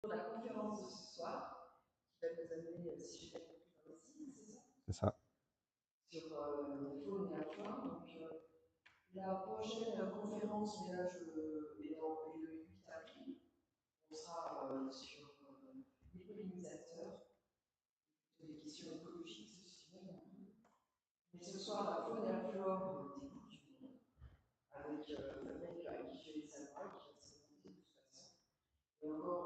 La conférence de ce soir, qui va nous amener, si j'ai bien compris, dans les îles, c'est ça? C'est ça. Sur les faunes et la flore. Donc, la prochaine conférence, mais là, est le 8 avril. On sera sur les pollinisateurs, des questions écologiques, c'est souvent. Mais ce soir, la faune et la flore des bouts du monde, avec Fabien qui fait les savoirs, qui va se présenter de toute façon. Et encore,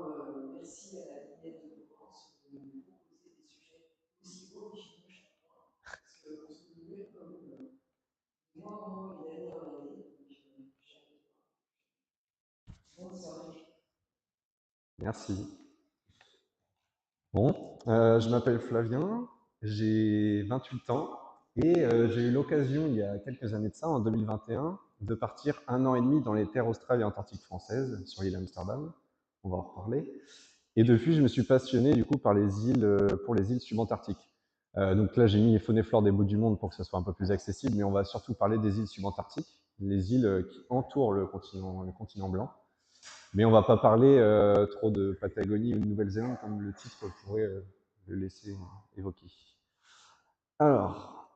merci à la Lignette de France de nous proposer des sujets aussi originaux chaque fois, parce qu'on se nourrit comme mois en mois et d'année en année. Donc, bonne soirée. Merci. Bon, je m'appelle Flavien, j'ai 28 ans et j'ai eu l'occasion, il y a quelques années de ça, en 2021, de partir 1 an et demi dans les terres australes et antarctiques françaises, sur l'île Amsterdam. On va en reparler. Et depuis, je me suis passionné du coup par les îles, pour les îles subantarctiques. Donc là, j'ai mis les faune et flore des bouts du monde pour que ce soit un peu plus accessible, mais on va surtout parler des îles subantarctiques, les îles qui entourent le continent blanc. Mais on ne va pas parler trop de Patagonie ou de Nouvelle-Zélande comme le titre pourrait le laisser évoquer. Alors,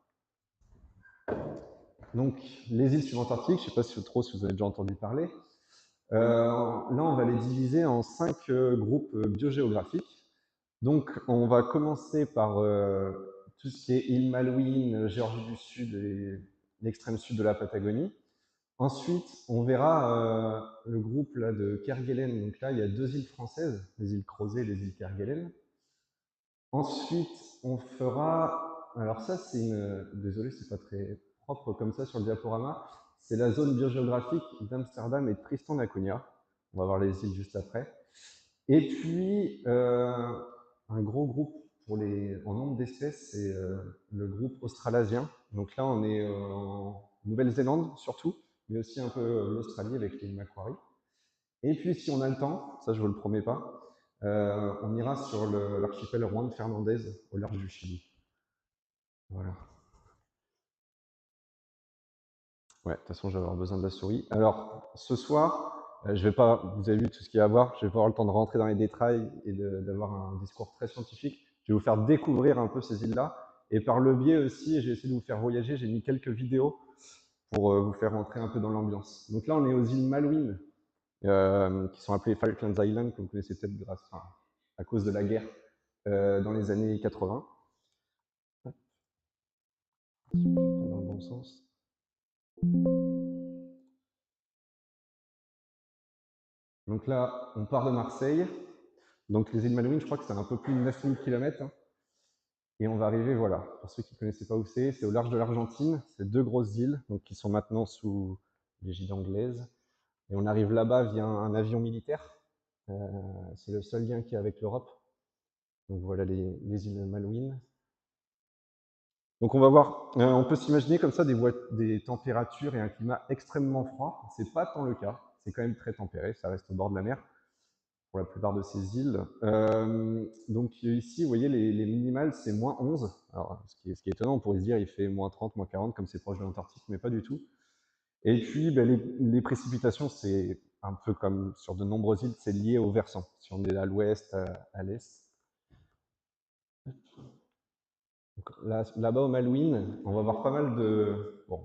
donc les îles subantarctiques, je ne sais pas si vous avez déjà entendu parler. Là, on va les diviser en 5 groupes biogéographiques. Donc, on va commencer par tout ce qui est île Malouine, Géorgie du Sud et l'extrême sud de la Patagonie. Ensuite, on verra le groupe là, de Kerguelen. Donc là, il y a 2 îles françaises, les îles Crozet et les îles Kerguelen. Ensuite, on fera... Alors ça, c'est une... Désolé, c'est pas très propre comme ça sur le diaporama. C'est la zone biogéographique d'Amsterdam et de Tristan da Cunha. On va voir les îles juste après. Et puis, un gros groupe en nombre d'espèces, c'est le groupe australasien. Donc là, on est en Nouvelle-Zélande surtout, mais aussi un peu l'Australie avec l'île Macquarie. Et puis, si on a le temps, ça je vous le promets pas, on ira sur l'archipel Juan Fernandez au large du Chili. Voilà. Ouais, de toute façon, je vais avoir besoin de la souris. Alors, ce soir, je vais pas, vous avez vu tout ce qu'il y a à voir, je vais pas avoir le temps de rentrer dans les détails et d'avoir un discours très scientifique. Je vais vous faire découvrir un peu ces îles-là. Et par le biais aussi, j'ai essayé de vous faire voyager, j'ai mis quelques vidéos pour vous faire rentrer un peu dans l'ambiance. Donc là, on est aux îles Malouines, qui sont appelées Falklands Islands, que vous connaissez peut-être à cause de la guerre dans les années 80. Dans le bon sens. Donc là, on part de Marseille. Donc les îles Malouines, je crois que c'est un peu plus de 9000 km. Hein. Et on va arriver, voilà, pour ceux qui ne connaissaient pas où c'est au large de l'Argentine. C'est 2 grosses îles donc, qui sont maintenant sous l'égide anglaise. Et on arrive là-bas via un avion militaire. C'est le seul lien qu'il y a avec l'Europe. Donc voilà les îles Malouines. Donc on va voir, on peut s'imaginer comme ça des températures et un climat extrêmement froid. C'est pas tant le cas, c'est quand même très tempéré, ça reste au bord de la mer pour la plupart de ces îles. Donc ici, vous voyez, les minimales, c'est -11. Alors, ce qui est étonnant, on pourrait se dire il fait -30, -40, comme c'est proche de l'Antarctique, mais pas du tout. Et puis, ben, les précipitations, c'est un peu comme sur de nombreuses îles, c'est lié au versant. Si on est à l'ouest, à l'est. Là-bas au Malouines, on va voir pas mal de... Bon,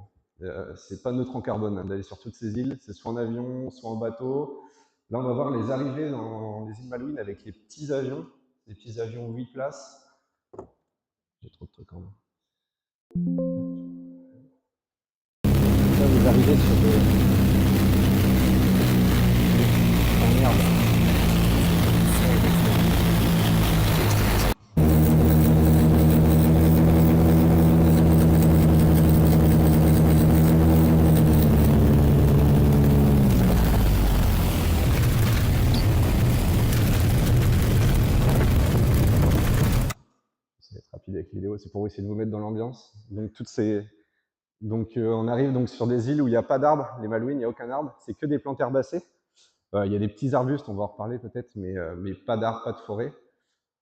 c'est pas neutre en carbone hein, d'aller sur toutes ces îles, c'est soit en avion, soit en bateau. Là, on va voir les arrivées dans les îles Malouines avec les petits avions 8 places. J'ai trop de trucs en main. Là, vous arrivez sur des... Oh merde. Rapide avec les vidéos, c'est pour essayer de vous mettre dans l'ambiance. Donc on arrive donc sur des îles où il n'y a pas d'arbres, les Malouines, il n'y a aucun arbre, c'est que des plantes herbacées. Il y a des petits arbustes, on va en reparler peut-être, mais pas d'arbres, pas de forêt.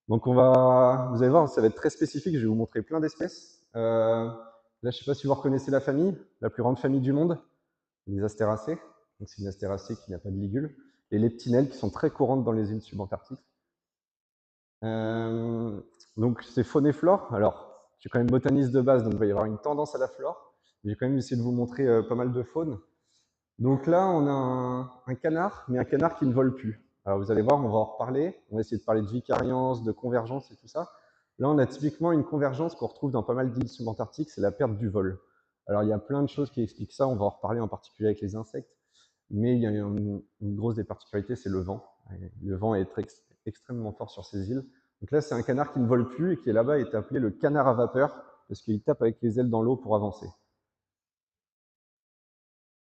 Donc vous allez voir, ça va être très spécifique, je vais vous montrer plein d'espèces. Là, je ne sais pas si vous reconnaissez la famille, la plus grande famille du monde, les astéracées. Donc c'est une astéracée qui n'a pas de ligule. Les leptinelles qui sont très courantes dans les îles subantarctiques. Donc c'est faune et flore. Alors, je suis quand même botaniste de base, donc il va y avoir une tendance à la flore. J'ai quand même essayé de vous montrer pas mal de faune. Donc là, on a un canard, mais un canard qui ne vole plus. Alors vous allez voir, on va en reparler. On va essayer de parler de vicariance, de convergence et tout ça. Là, on a typiquement une convergence qu'on retrouve dans pas mal d'îles subantarctiques, c'est la perte du vol. Alors il y a plein de choses qui expliquent ça, on va en reparler en particulier avec les insectes. Mais il y a une grosse des particularités, c'est le vent. Le vent est extrêmement fort sur ces îles. Donc là, c'est un canard qui ne vole plus et qui est là-bas est appelé le canard à vapeur parce qu'il tape avec les ailes dans l'eau pour avancer.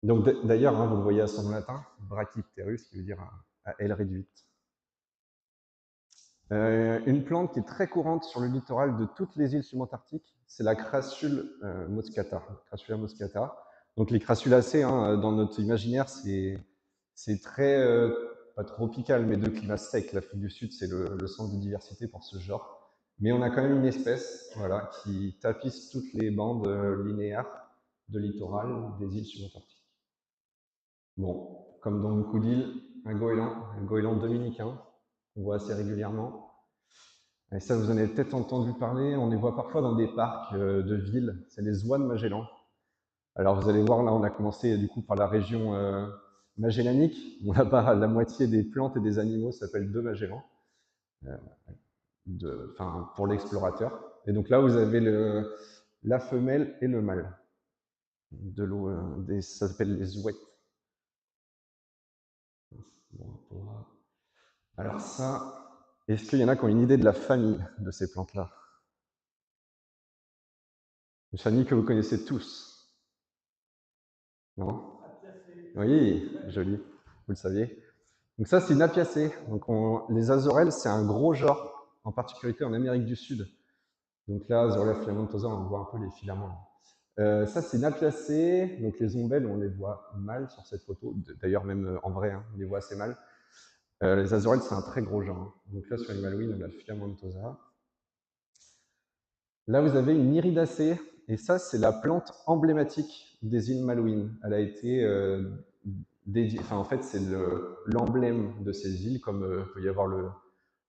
Donc d'ailleurs, hein, vous le voyez à son nom latin, Brachypterus, qui veut dire à aile réduite. Une plante qui est très courante sur le littoral de toutes les îles subantarctiques, c'est la crassule moscata, Crassula moscata. Donc les crassulacées, hein, dans notre imaginaire, c'est très, pas tropical, mais de climat sec. L'Afrique du Sud, c'est le centre de diversité pour ce genre. Mais on a quand même une espèce voilà, qui tapisse toutes les bandes linéaires de littoral des îles subantarctiques. Bon, comme dans beaucoup d'îles, un goéland dominicain, qu'on voit assez régulièrement. Et ça, vous en avez peut-être entendu parler, on les voit parfois dans des parcs de villes, c'est les oies de Magellan. Alors vous allez voir, là on a commencé du coup par la région magellanique, où là-bas la moitié des plantes et des animaux s'appellent de Magellan, pour l'explorateur. Et donc là vous avez la femelle et le mâle de l'eau, ça s'appelle les ouettes. Bon, alors ça, est-ce qu'il y en a qui ont une idée de la famille de ces plantes-là? Une famille que vous connaissez tous, non? Oui, joli, vous le saviez. Donc ça, c'est une apiacée. Donc les azorelles, c'est un gros genre, en particularité en Amérique du Sud. Donc là, Azorella filamentosa, on voit un peu les filaments. Ça, c'est une apiacée. Donc les ombelles, on les voit mal sur cette photo. D'ailleurs, même en vrai, hein, on les voit assez mal. Les azorelles, c'est un très gros genre. Donc là, sur les malouines, on a filamentosa. Là, vous avez une iridacée, et ça, c'est la plante emblématique des îles Malouines. Elle a été dédiée, enfin, en fait, c'est l'emblème de ces îles, comme peut y avoir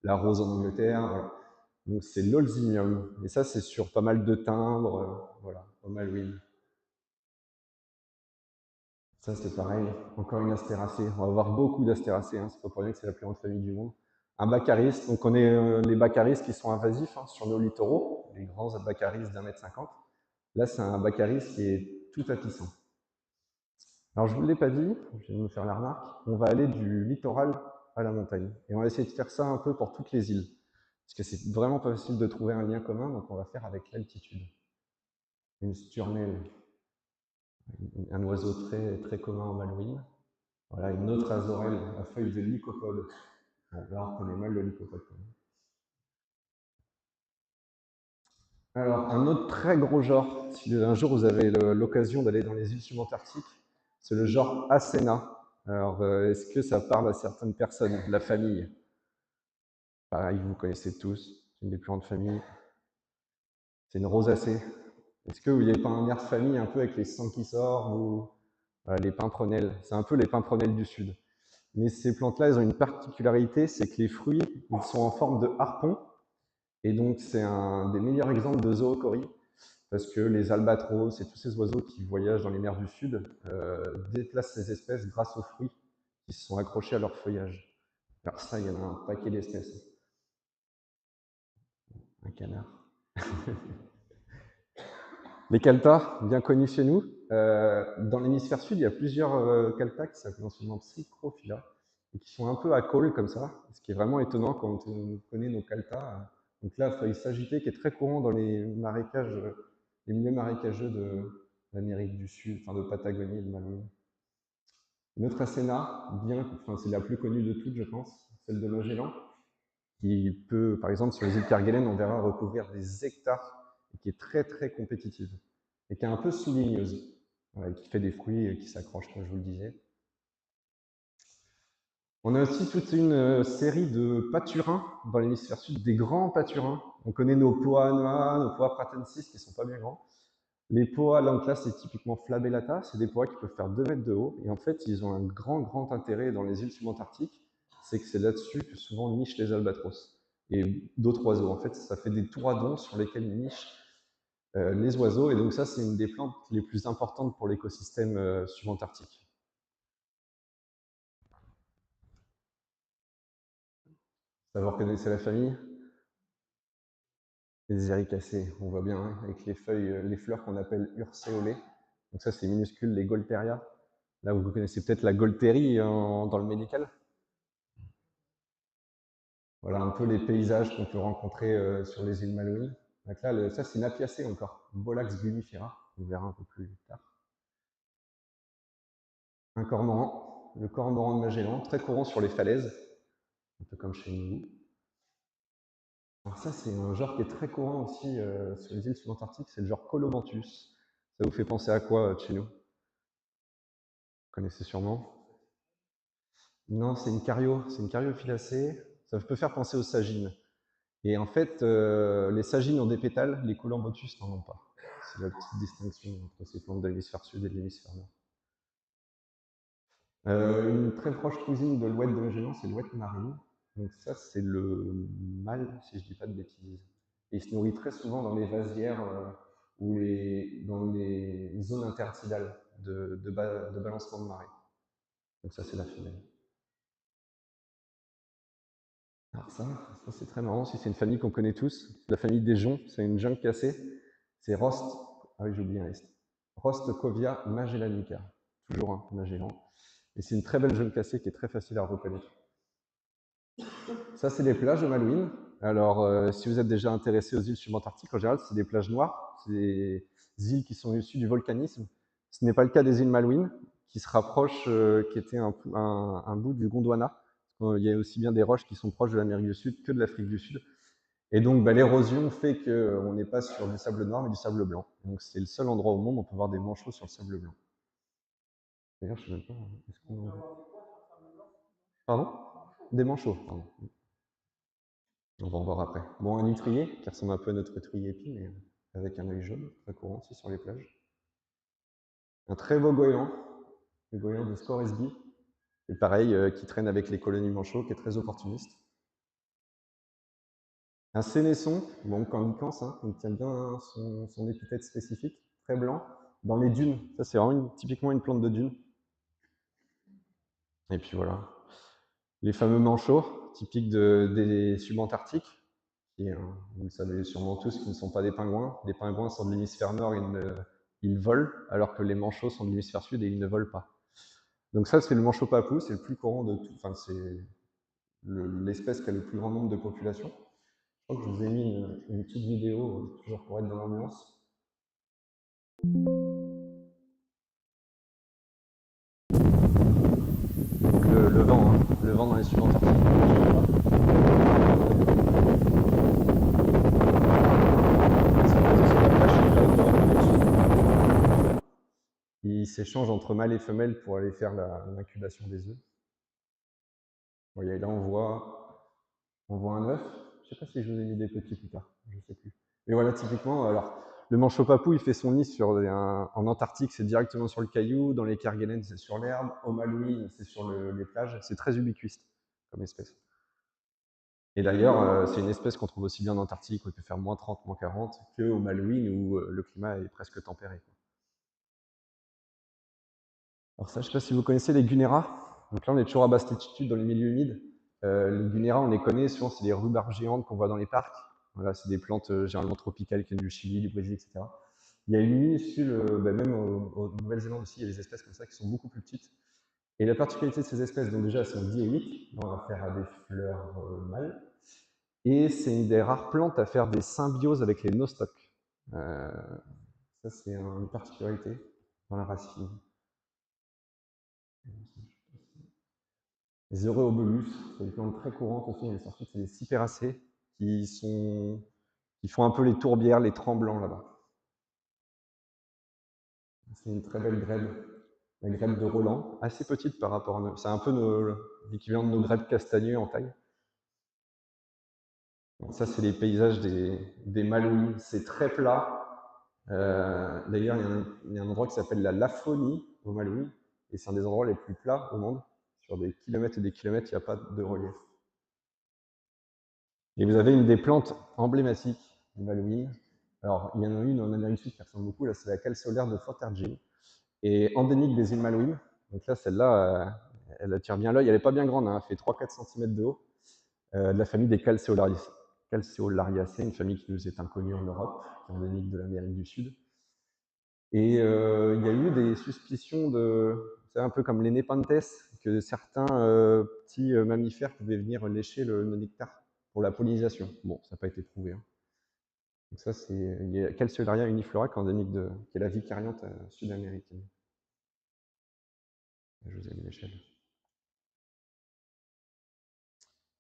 la rose en Angleterre. Voilà. Donc, c'est l'Olzimium. Et ça, c'est sur pas mal de timbres, voilà, aux Malouines. Ça, c'est pareil, encore une astéracée. On va avoir beaucoup d'astéracées, hein. C'est pas pour rien que c'est la plus grande famille du monde. Un baccharis, donc on est les baccharis qui sont invasifs hein, sur nos littoraux, les grands baccharis d'1,50 m. Là, c'est un baccharis qui est tout tapissant. Alors, je ne vous l'ai pas dit, je viens de me faire la remarque, on va aller du littoral à la montagne. Et on va essayer de faire ça un peu pour toutes les îles. Parce que c'est vraiment pas facile de trouver un lien commun, donc on va faire avec l'altitude. Une sturnelle, un oiseau très, très commun en Malouine. Voilà, une autre azorelle à feuilles de lycopode. Bon, là, on connaît mal le lycopode. Alors, un autre très gros genre, si un jour vous avez l'occasion d'aller dans les îles subantarctiques, c'est le genre Acena. Alors, est-ce que ça parle à certaines personnes de la famille? Pareil, vous connaissez tous, c'est une des plus grandes familles. C'est une rosacée. Est-ce que vous n'avez pas un air de famille un peu avec les sangs qui sortent ou voilà, les pimprenelles? C'est un peu les pimprenelles du sud. Mais ces plantes-là, elles ont une particularité, c'est que les fruits, ils sont en forme de harpon. Et donc, c'est un des meilleurs exemples de zoochorie, parce que les albatros et tous ces oiseaux qui voyagent dans les mers du Sud déplacent ces espèces grâce aux fruits qui se sont accrochés à leur feuillage. Alors ça, il y en a un paquet d'espèces. Un canard. Les caltas, bien connus chez nous. Dans l'hémisphère sud, il y a plusieurs caltas qui s'appellent anciennement Psychrophylla et qui sont un peu à col comme ça, ce qui est vraiment étonnant quand on connaît nos caltas. Donc là, feuilles s'agiter, qui est très courant dans les marécages, les milieux marécageux d'Amérique du Sud, enfin de Patagonie et de Malouine. Une autre acéna, enfin c'est la plus connue de toutes, je pense, celle de Magellan, qui peut, par exemple, sur les îles Kerguelen, on verra recouvrir des hectares et qui est très très compétitive et qui est un peu souligneuse, voilà, qui fait des fruits et qui s'accrochent, comme je vous le disais. On a aussi toute une série de pâturins dans l'hémisphère sud, des grands pâturins. On connaît nos poa noa, nos poa pratensis qui sont pas bien grands. Les poas, donc là, c'est typiquement flabellata, c'est des poas qui peuvent faire 2 mètres de haut, et en fait, ils ont un grand, grand intérêt dans les îles subantarctiques, c'est que c'est là-dessus que souvent nichent les albatros. et d'autres oiseaux. En fait, ça fait des touradons sur lesquels nichent les oiseaux, et donc ça, c'est une des plantes les plus importantes pour l'écosystème subantarctique. Ça, vous reconnaissez la famille? Les éricacées, on voit bien, hein, avec les feuilles, les fleurs qu'on appelle urcéolées. Donc ça, c'est minuscule, les Golteria. Là, vous connaissez peut-être la Golterie dans le médical. Voilà un peu les paysages qu'on peut rencontrer sur les îles Malouines. Donc là, ça, c'est une apiacée encore, Bolax gumifera. On verra un peu plus tard. Un cormoran, le cormoran de Magellan, très courant sur les falaises, un peu comme chez nous. Alors ça, c'est un genre qui est très courant aussi sur les îles subantarctiques, c'est le genre Colobanthus. Ça vous fait penser à quoi de chez nous? Vous connaissez sûrement. Non, c'est une cariophyllacée. Ça peut faire penser aux sagines. Et en fait, les sagines ont des pétales, les Colobonthus n'en ont pas. C'est la petite distinction entre ces plantes de l'hémisphère sud et de l'hémisphère nord. Une très proche cousine de l'ouette de Magellan, c'est l'ouette marine. Donc ça, c'est le mâle, si je ne dis pas de bêtises. Et il se nourrit très souvent dans les vasières ou dans les zones intertidales de balancement de marée. Donc ça, c'est la femelle. Alors ça c'est très marrant, c'est une famille qu'on connaît tous, la famille des joncs, c'est une junque cassée, c'est Rost, ah oui j'ai oublié un S, Rostcovia magellanica, toujours un Magellan, et c'est une très belle junque cassée qui est très facile à reconnaître. Ça c'est les plages de Malouines. Alors si vous êtes déjà intéressé aux îles subantarctiques, en général c'est des plages noires, c'est des îles qui sont issues du volcanisme. Ce n'est pas le cas des îles Malouines, qui se rapprochent, qui étaient un bout du Gondwana. Il y a aussi bien des roches qui sont proches de l'Amérique du Sud que de l'Afrique du Sud. Et donc l'érosion fait qu'on n'est pas sur du sable noir mais du sable blanc. Donc c'est le seul endroit au monde où on peut voir des manchots sur le sable blanc. D'ailleurs, je ne sais même pas. Est-ce qu'on... Pardon? Des manchots, pardon. On va en voir après. Bon, un nitrier, qui ressemble un peu à notre étrier épi, mais avec un œil jaune, très courant aussi sur les plages. Un très beau goéland, le goéland de Scoresby, et pareil, qui traîne avec les colonies manchots, qui est très opportuniste. Un sénesson, bon, cornicans, hein, il tient bien son épithète spécifique, très blanc, dans les dunes. Ça, c'est vraiment typiquement une plante de dune. Et puis voilà. Les fameux manchots, typiques des subantarctiques, qui, vous le savez sûrement tous, qui ne sont pas des pingouins. Les pingouins sont de l'hémisphère nord, ils volent, alors que les manchots sont de l'hémisphère sud et ils ne volent pas. Donc ça, c'est le manchot papou, c'est le plus courant de tout. Enfin, c'est l'espèce qui a le plus grand nombre de populations. Je crois que je vous ai mis une petite vidéo, toujours pour être dans l'ambiance. Le vent, hein, le vent dans les subantarctiques. Ils s'échangent entre mâles et femelles pour aller faire l'incubation des œufs. Voyez, là, on voit un œuf. Je ne sais pas si je vous ai mis des petits plus tard, je ne sais plus. Mais voilà, typiquement, alors, le manchot papou, il fait son nid en Antarctique, c'est directement sur le caillou. Dans les Kerguelen, c'est sur l'herbe. Au Malouines, c'est sur les plages. C'est très ubiquiste comme espèce. Et d'ailleurs, c'est une espèce qu'on trouve aussi bien en Antarctique, où il peut faire moins 30, moins 40, qu'au Malouines, où le climat est presque tempéré. Alors ça, je ne sais pas si vous connaissez les Gunéras. Donc là, on est toujours à basse altitude dans les milieux humides. Les Gunéras, on les connaît, souvent c'est les rhubarbes géantes qu'on voit dans les parcs. Voilà, c'est des plantes généralement tropicales qui viennent du Chili, du Brésil, etc. Il y a une minuscule, même aux Nouvelle-Zélande aussi, il y a des espèces comme ça qui sont beaucoup plus petites. Et la particularité de ces espèces, donc déjà, elles sont dioïques, on va faire à des fleurs mâles. Et c'est une des rares plantes à faire des symbioses avec les nostocs. Ça, c'est une particularité dans la racine. Les Euryobulus, c'est une plante très courante aussi, ensuite c'est les cyperacées qui font un peu les tourbières, les tremblants là-bas. C'est une très belle grèbe, la grèbe de Roland, assez petite par rapport à nous. C'est un peu l'équivalent de nos grèbes castagneux en taille. Donc ça, c'est les paysages des Malouines. C'est très plat. D'ailleurs, il y a un endroit qui s'appelle la Lafonie aux Malouines, et c'est un des endroits les plus plats au monde. Sur des kilomètres et des kilomètres, il n'y a pas de relief. Et vous avez une des plantes emblématiques du Malouine. Alors, il y en a une, on en a une suite qui ressemble beaucoup, là, c'est la calcéolaire de Fortergine, et endémique des îles Malouines. Donc là, celle-là, elle attire bien l'œil. Elle n'est pas bien grande, hein, elle fait 3-4 cm de haut, de la famille des Calceolariacées, une famille qui nous est inconnue en Europe, qui est endémique de l'Amérique du Sud. Et il y a eu des suspicions c'est un peu comme les Nepenthes, que certains petits mammifères pouvaient venir lécher le nectar pour la pollinisation. Bon, ça n'a pas été prouvé, hein. Donc ça, il y a Calceolaria uniflora, qui est la vicariante sud-américaine. Je vous ai mis l'échelle.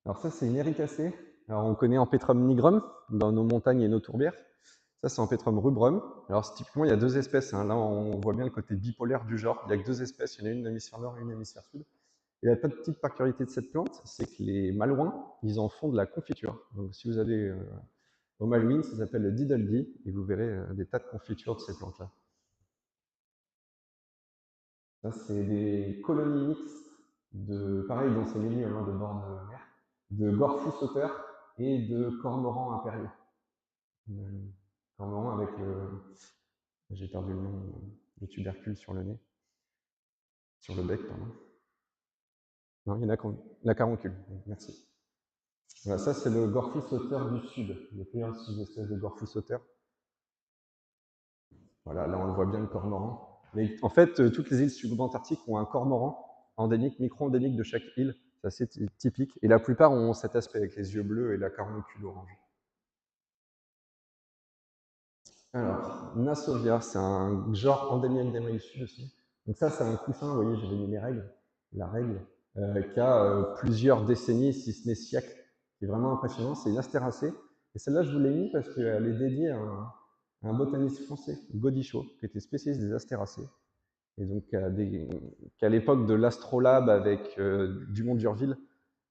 Alors ça, c'est une éricacée. Alors on connaît Empetrum nigrum dans nos montagnes et nos tourbières. Ça, c'est Empetrum rubrum. Alors typiquement, il y a deux espèces, hein. Là, on voit bien le côté bipolaire du genre. Il n'y a que deux espèces. Il y en a une hémisphère nord et une hémisphère sud. Et la petite particularité de cette plante, c'est que les malouins, ils en font de la confiture. Donc si vous allez au Malouine, ça s'appelle le diddledee, et vous verrez des tas de confitures de ces plantes-là. Ça, c'est des colonies mixtes, pareil dans ces milieux de bord de mer, de gorfous sauteurs et de cormorans impériaux. Cormoran avec j'ai perdu le nom, le tubercule sur le nez, sur le bec, pardon. Non, il y en a la caroncule, merci. Voilà, ça c'est le gorfous sauteur du sud. Il y a plusieurs sous-espèces de gorfous sauteurs. Voilà, là on le voit bien le cormoran. Mais en fait, toutes les îles subantarctiques ont un cormoran endémique, micro-endémique de chaque île. C'est assez typique. Et la plupart ont cet aspect avec les yeux bleus et la caroncule orange. Alors, Nassovia, c'est un genre endémique d'Amérique du Sud aussi. Donc ça, c'est un coussin, vous voyez, j'avais mis les règles, la règle, qui a plusieurs décennies, si ce n'est siècles, qui est vraiment impressionnant. C'est une astéracée. Et celle-là, je vous l'ai mis parce qu'elle est dédiée à un botaniste français, Godichaud, qui était spécialiste des astéracées. Et donc, qu'à l'époque de l'astrolabe avec Dumont d'Urville,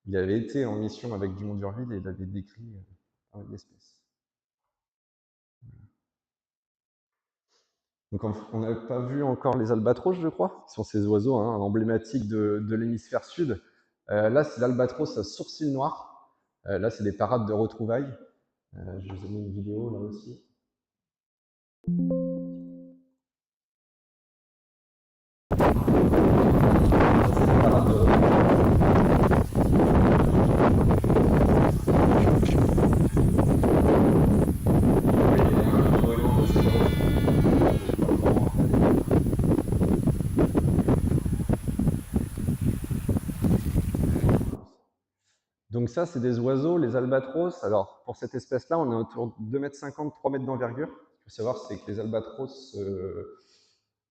il avait été en mission avec Dumont d'Urville et il avait décrit l'espèce. Donc on n'a pas vu encore les albatros, je crois, qui sont ces oiseaux emblématiques de l'hémisphère sud. Là, c'est l'albatros à sourcil noir. Là, c'est des parades de retrouvailles. Je vous ai mis une vidéo là aussi. Donc ça, c'est des oiseaux, les albatros. Alors, pour cette espèce-là, on est autour de 2,50 m, 3 mètres d'envergure. Ce qu'il faut savoir, c'est que les albatros,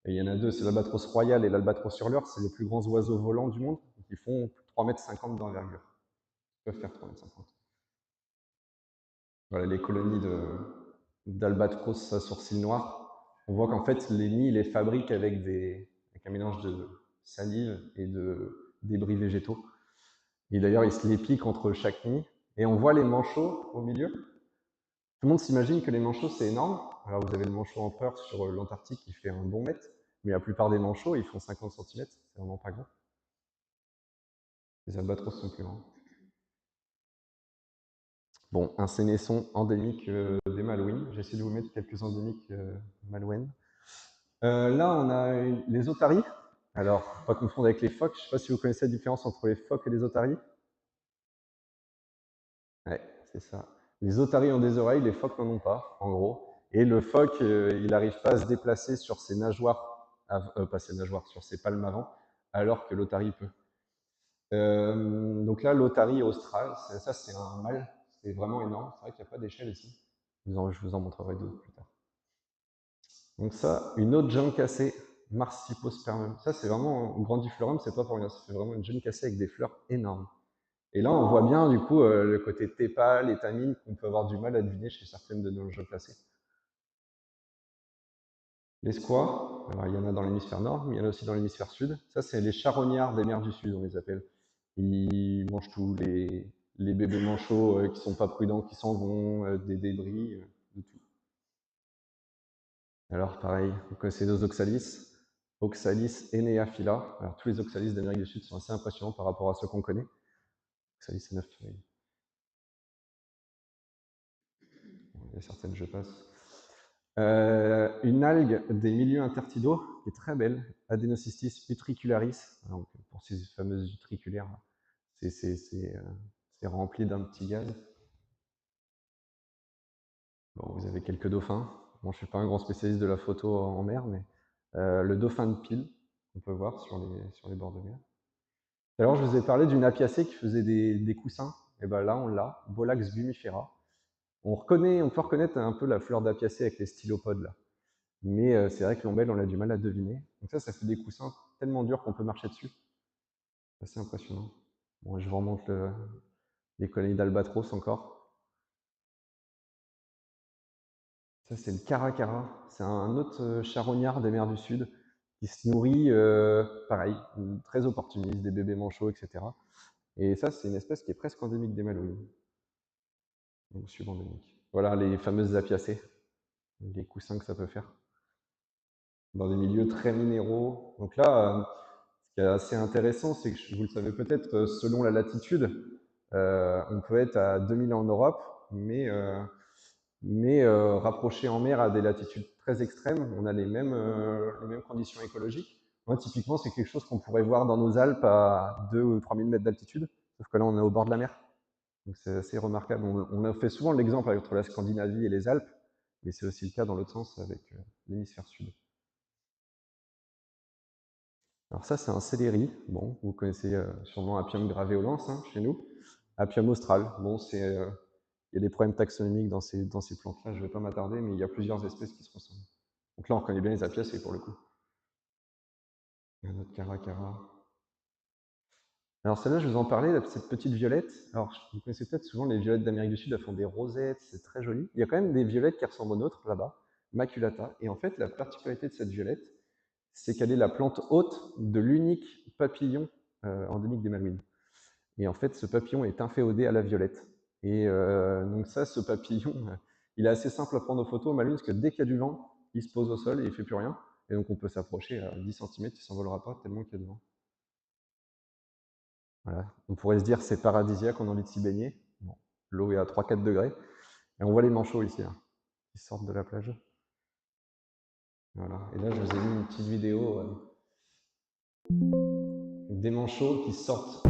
il y en a deux, c'est l'albatros royal et l'albatros hurleur, c'est les plus grands oiseaux volants du monde. Ils font 3,50 m d'envergure. Ils peuvent faire 3,50 m. Voilà, les colonies d'albatros à sourcils noirs. On voit qu'en fait, les nids, ils les fabriquent avec un mélange de salive et de débris végétaux. Et d'ailleurs, ils se les piquent entre chaque nid. Et on voit les manchots au milieu. Tout le monde s'imagine que les manchots, c'est énorme. Alors, vous avez le manchot empereur sur l'Antarctique qui fait un bon mètre. Mais la plupart des manchots, ils font 50 cm. C'est vraiment pas grand. Les albatros sont plus grands. Bon, un sénesson endémique des Malouines. J'essaie de vous mettre quelques endémiques malouines. Là, on a les otaries. Alors, pas confondre avec les phoques. Je ne sais pas si vous connaissez la différence entre les phoques et les otaries. Ouais, c'est ça. Les otaries ont des oreilles, les phoques n'en ont pas, en gros. Et le phoque, il n'arrive pas à se déplacer sur ses nageoires, pas ses nageoires, sur ses palmes avant, alors que l'otarie peut. Donc là, l'otarie australe, ça c'est un mâle, c'est vraiment énorme. C'est vrai qu'il n'y a pas d'échelle ici. Je vous en montrerai d'autres plus tard. Donc ça, une autre jambe cassée, Marsipospermum. Ça c'est vraiment un grandiflorum, c'est pas pour rien, c'est vraiment une jambe cassée avec des fleurs énormes. Et là, on voit bien du coup le côté tépale, étamine qu'on peut avoir du mal à deviner chez certaines de nos jeux classés. Les squats, alors il y en a dans l'hémisphère nord, mais il y en a aussi dans l'hémisphère sud. Ça, c'est les charognards des mers du sud, on les appelle. Ils mangent tout, les bébés manchots qui sont pas prudents, qui s'en vont, des débris, de tout. Alors pareil, vous connaissez les oxalis, Oxalis eneaphila. Alors tous les oxalis d'Amérique du Sud sont assez impressionnants par rapport à ceux qu'on connaît. Oxalis 9 feuilles. il y a certaines, je passe. Une algue des milieux intertidaux qui est très belle, Adenocystis utricularis, donc pour ces fameuses utriculaires, c'est rempli d'un petit gaz. Bon, vous avez quelques dauphins. Bon, je ne suis pas un grand spécialiste de la photo en mer, mais le dauphin de Pile, on peut voir sur les bords de mer. Alors, je vous ai parlé d'une apiacée qui faisait des coussins. Et bien là, on l'a, Bolax gumifera. On peut reconnaître un peu la fleur d'apiacée avec les stylopodes là. Mais c'est vrai que l'ombelle, on a du mal à deviner. Donc ça fait des coussins tellement durs qu'on peut marcher dessus. C'est assez impressionnant. Bon, je vous remonte les colonies d'albatros encore. Ça, c'est le caracara. C'est un autre charognard des mers du Sud qui se nourrit, pareil, très opportuniste, des bébés manchots, etc. Et ça, c'est une espèce qui est presque endémique des Malouines. Donc, subendémique. Voilà les fameuses apiacées, les coussins que ça peut faire. Dans des milieux très minéraux. Donc là, ce qui est assez intéressant, c'est que vous le savez peut-être, selon la latitude, on peut être à 2000 en Europe, mais rapproché en mer à des latitudes très extrêmes, on a les mêmes conditions écologiques. Moi, typiquement, c'est quelque chose qu'on pourrait voir dans nos Alpes à 2 ou 3000 mètres d'altitude, sauf que là, on est au bord de la mer. Donc c'est assez remarquable. On a fait souvent l'exemple entre la Scandinavie et les Alpes, mais c'est aussi le cas dans l'autre sens avec l'hémisphère sud. Alors ça, c'est un céleri. Bon, vous connaissez sûrement Apium graveolens chez nous. Apium austral. Bon, il y a des problèmes taxonomiques dans ces plantes-là, je ne vais pas m'attarder, mais il y a plusieurs espèces qui se ressemblent. Donc là, on reconnaît bien les apiacées pour le coup. Il y a un autre caracara. Alors celle-là, je vous en parlais, cette petite violette. Alors, vous connaissez peut-être souvent les violettes d'Amérique du Sud, elles font des rosettes, c'est très joli. Il y a quand même des violettes qui ressemblent aux nôtres, là-bas, maculata. Et en fait, la particularité de cette violette, c'est qu'elle est la plante hôte de l'unique papillon endémique des Malouines. Et en fait, ce papillon est inféodé à la violette. Et donc ça, ce papillon, il est assez simple à prendre en photo aux Malouines, parce que dès qu'il y a du vent, il se pose au sol et il ne fait plus rien. Et donc on peut s'approcher à 10 cm, il ne s'envolera pas tellement qu'il y a de vent. Voilà. On pourrait se dire c'est paradisiaque, on a envie de s'y baigner. Bon, l'eau est à 3-4 degrés. Et on voit les manchots ici, qui sortent de la plage. Voilà. Et là, je vous ai mis une petite vidéo des manchots qui sortent.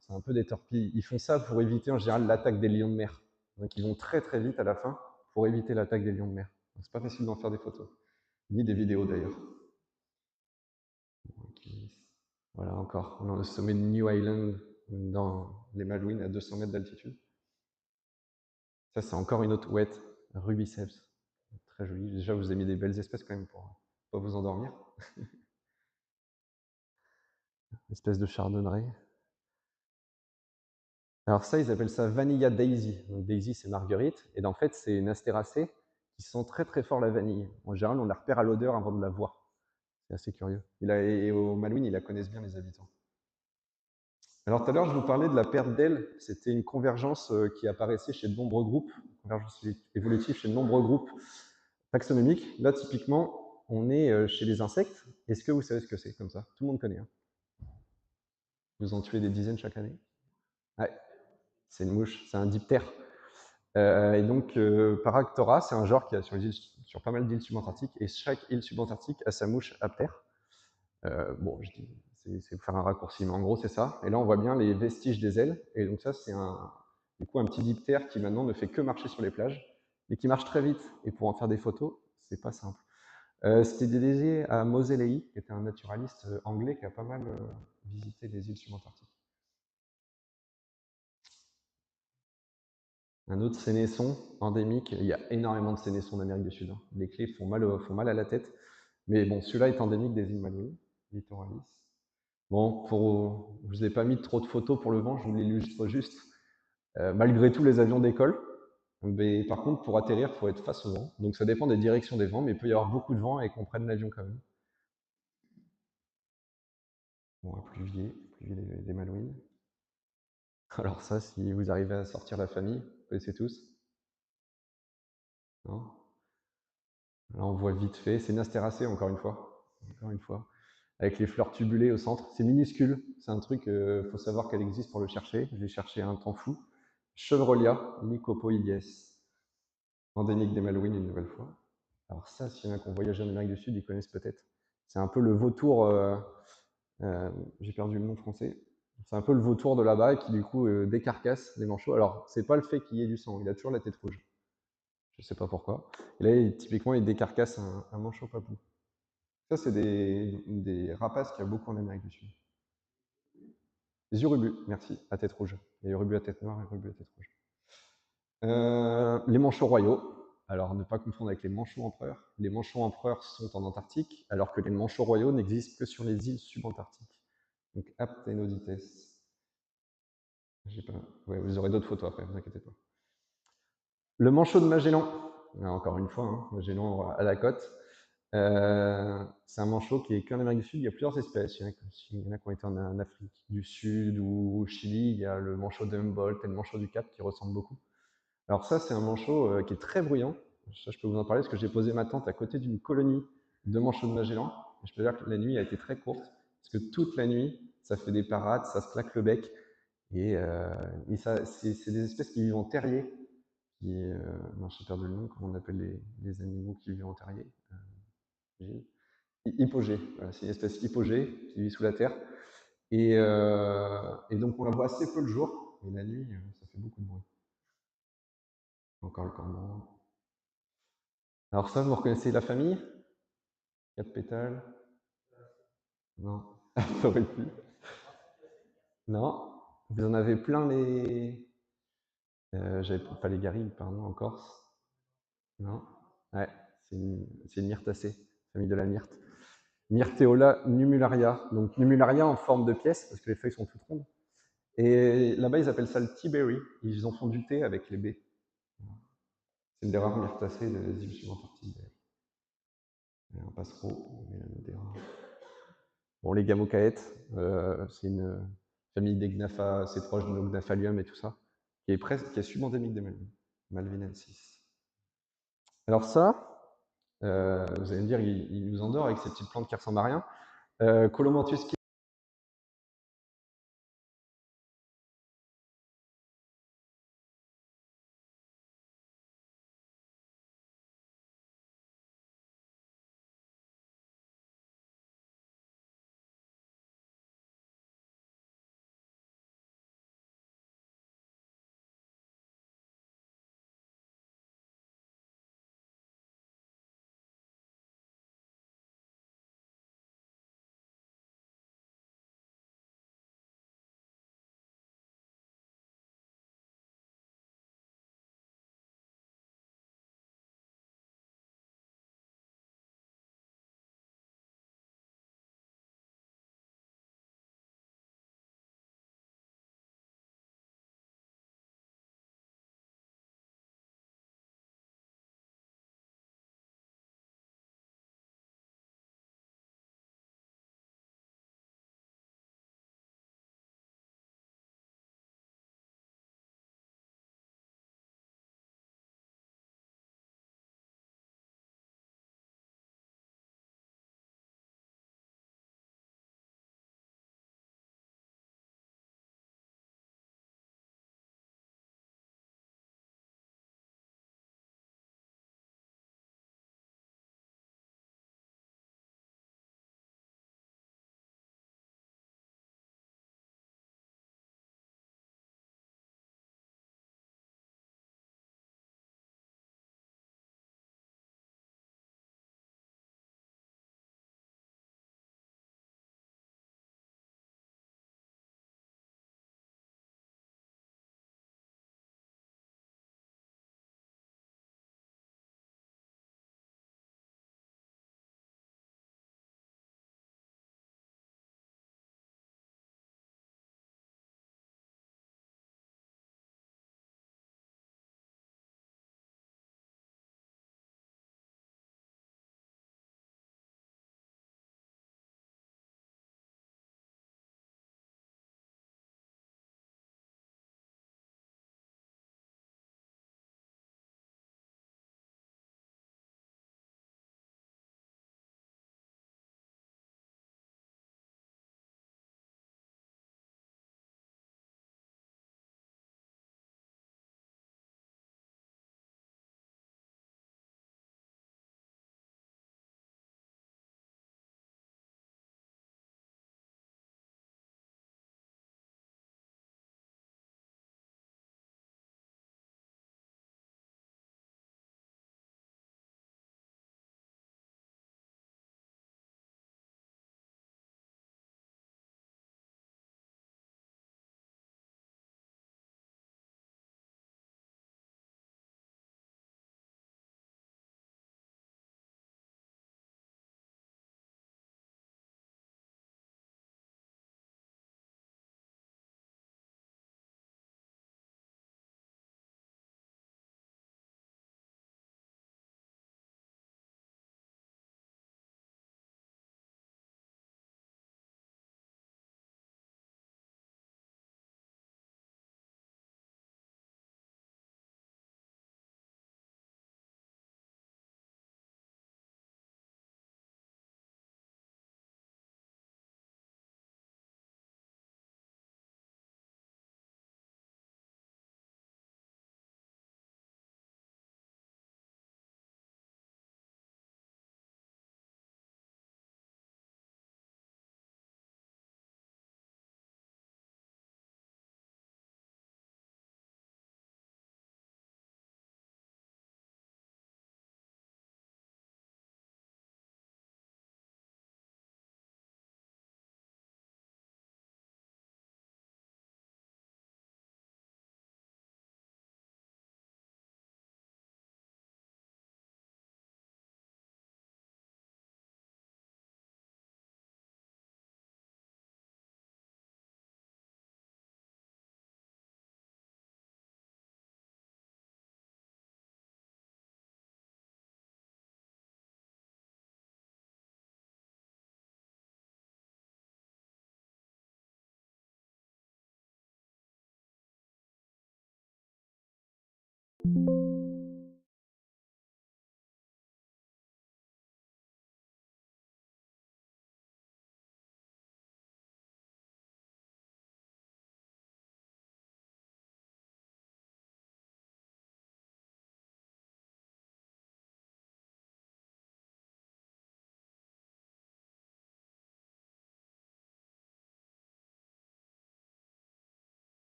C'est un peu des torpilles. Ils font ça pour éviter en général l'attaque des lions de mer. Donc ils vont très très vite à la fin pour éviter l'attaque des lions de mer. C'est pas facile d'en faire des photos, ni des vidéos d'ailleurs. Voilà encore, on est au sommet de New Island dans les Malouines à 200 mètres d'altitude. Ça c'est encore une autre ouette, Rubiceps. Très jolie. Déjà vous avez mis des belles espèces quand même pour pas vous endormir. Espèce de chardonneret. Alors ça, ils appellent ça Vanilla Daisy. Donc Daisy, c'est marguerite. Et en fait, c'est une astéracée qui sent très très fort la vanille. En général, on la repère à l'odeur avant de la voir. C'est assez curieux. Et au Malouines, ils la connaissent bien, les habitants. Alors tout à l'heure, je vous parlais de la perte d'ailes. C'était une convergence qui apparaissait chez de nombreux groupes, convergence évolutive chez de nombreux groupes taxonomiques. Là, typiquement, on est chez les insectes. Est-ce que vous savez ce que c'est comme ça? Tout le monde connaît. Vous en tuez des dizaines chaque année? Ouais, c'est une mouche, c'est un diptère. Et donc, Paractora, c'est un genre qui a sur pas mal d'îles subantarctiques, et chaque île subantarctique a sa mouche aptère. Bon, c'est pour faire un raccourci, mais en gros, c'est ça. Et là, on voit bien les vestiges des ailes. Et donc ça, c'est du coup un petit diptère qui maintenant ne fait que marcher sur les plages, mais qui marche très vite. Et pour en faire des photos, c'est pas simple. C'était dédié à Moseley, qui était un naturaliste anglais qui a pas mal visité les îles subantarctiques. Un autre sénesson endémique, il y a énormément de sénessons d'Amérique du Sud. Les clés font mal à la tête. Mais bon, celui-là est endémique des îles Malouines, littoralis. Bon, je ne vous ai pas mis trop de photos pour le vent, je vous l'illustre juste. Malgré tout, les avions décollent. Mais par contre, pour atterrir, il faut être face au vent. Donc ça dépend des directions des vents, mais il peut y avoir beaucoup de vent et qu'on prenne l'avion quand même. Bon, un pluvier des Malouines. Alors ça, si vous arrivez à sortir la famille, vous connaissez tous. Non? Là, on voit vite fait. C'est une astéracée, encore une fois. Encore une fois. avec les fleurs tubulées au centre. C'est minuscule, c'est un truc, faut savoir qu'elle existe pour le chercher. Je l'ai cherché un temps fou. Chevrolia lycopoides, endémique des Malouines une nouvelle fois. Alors ça, s'il y en a qui ont voyagé en Amérique du Sud, ils connaissent peut-être. C'est un peu le vautour, j'ai perdu le nom français. C'est un peu le vautour de là-bas qui du coup décarcasse les manchots. Alors c'est pas le fait qu'il y ait du sang, il a toujours la tête rouge. Je sais pas pourquoi. Et là, typiquement, il décarcasse un manchot papou. Ça, c'est des rapaces qu'il y a beaucoup en Amérique du Sud. Les urubus, merci, à tête rouge. Il y a urubus à tête noire et urubus à tête rouge. Les manchots royaux. Alors, ne pas confondre avec les manchots empereurs. Les manchots empereurs sont en Antarctique, alors que les manchots royaux n'existent que sur les îles subantarctiques. Donc, Aptenodytes. Pas... Ouais, vous aurez d'autres photos après, ne vous inquiétez pas. Le manchot de Magellan. Encore une fois, hein, Magellan à la côte. C'est un manchot qui est qu'en Amérique du Sud. Il y a plusieurs espèces. Il y en a qui ont été en Afrique du Sud ou au Chili. Il y a le manchot de Humboldt et le manchot du Cap qui ressemblent beaucoup. Alors ça, c'est un manchot qui est très bruyant. Ça, je peux vous en parler parce que j'ai posé ma tente à côté d'une colonie de manchots de Magellan. Et je peux dire que la nuit a été très courte parce que toute la nuit, ça fait des parades, ça se claque le bec. Et c'est des espèces qui vivent en terrier. Non, j'ai perdu le nom, comment on appelle les animaux qui vivent en terrier. Hypogée, voilà, c'est une espèce hypogée qui vit sous la terre. Et donc on la voit assez peu le jour, mais la nuit, ça fait beaucoup de bruit. Encore le cormorant. Alors ça, vous reconnaissez la famille? 4 pétales? Non, ça aurait pu. Non, vous en avez plein les... j'avais pas les garrigues, pardon, en Corse. Non, ouais, c'est une myrtacée, famille de la myrte. Myrteola numularia, donc numularia en forme de pièce, parce que les feuilles sont toutes rondes. Et là-bas, ils appellent ça le tea berry. Ils en font du thé avec les baies. C'est une des rares myrtacées des îles subantarctiques. Un passereau, bon, les gamocaètes, c'est une famille des gnapha assez proche de nos gnaphalium et tout ça, qui est subendémique des Malvines, Malvinensis. Alors ça, vous allez me dire, il nous endort avec ces petites plantes qui ressemblent à rien. Colomanthus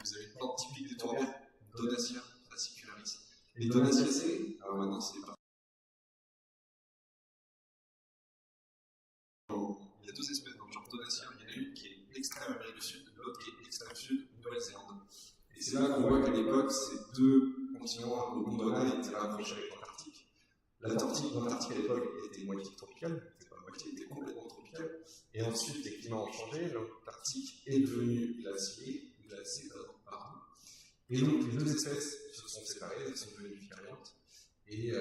Vous avez une plante typique des tourbières, Donatia fascicularis. Et Donatiacées, alors maintenant c'est pas. Il y a deux espèces dans le genre Donatia, il y en a une qui est extrême Amérique du Sud, l'autre qui est extrême Sud, Nouvelle-Zélande. Et c'est là qu'on voit qu'à l'époque, ces deux continents au Gondwana étaient rapprochés avec l'Antarctique. L'Antarctique à l'époque était moitié tropicale, c'était pas moitié, était complètement tropicale. Et ensuite, les climats ont changé, l'Antarctique est devenu glacé, pardon. Et donc, les deux espèces se sont séparées, elles sont devenues différentes. Et donc,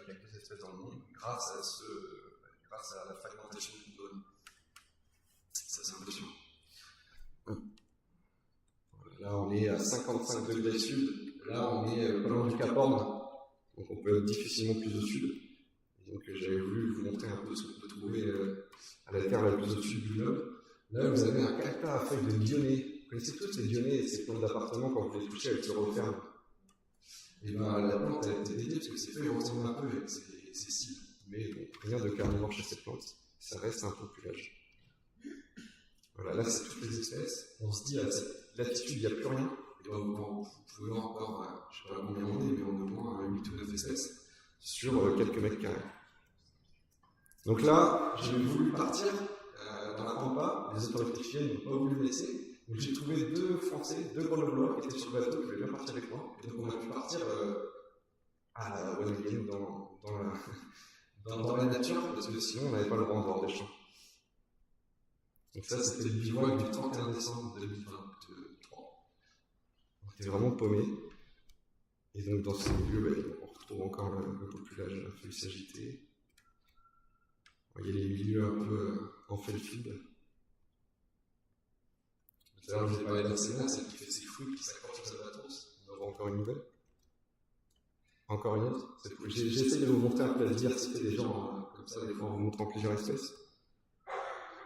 il y a deux espèces dans le monde grâce à la fragmentation du Gondwana. Ça, c'est impressionnant. Là, on est à 55 degrés sud. Là, on est pas loin du Cap Horn. Donc, on peut être difficilement plus au sud. Et donc, j'avais voulu vous montrer un peu ce qu'on peut trouver à la Terre la plus au sud du globe. Là, vous avez un cactus à feuilles de Dionée. Vous connaissez tous les Dionée et ces plantes d'appartement quand vous les touchez avec le referme. Et bien, la plante a été dédiée parce que ces feuilles ressemblent un peu avec ses cils. Mais bon, rien de carnivore chez cette plante. Ça reste un populage. Voilà, là, c'est toutes les espèces. On se dit, à cette latitude, il n'y a plus rien. Et ben, vous pouvez voir encore, je ne sais pas combien on est, mais on a au moins 8 ou 9 espèces sur quelques mètres carrés. Donc là, j'ai voulu partir dans la pampa. Les autorités chiliennes n'ont pas voulu me laisser. Donc j'ai trouvé deux Français, deux Grenoblois qui étaient sur le bateau qui voulaient bien partir avec moi. Et donc on a pu partir à Wenningen dans la nature, parce que sinon on n'avait pas le droit en dehors des champs. Donc ça, c'était le bivouac du 31 décembre 2023. On était vraiment paumés. Et donc dans ces milieux, on retrouve encore le populage, la feuille s'agiter. Vous voyez les milieux un peu en felfield. Tout à l'heure, je vous ai parlé d'un sénat, celle qui fait ses fruits, qui s'accroche sur sa batance. On aura encore une nouvelle. Encore une autre. J'essaie de vous montrer un peu la diversité des gens, comme ça, des fois, en vous montrant plusieurs espèces.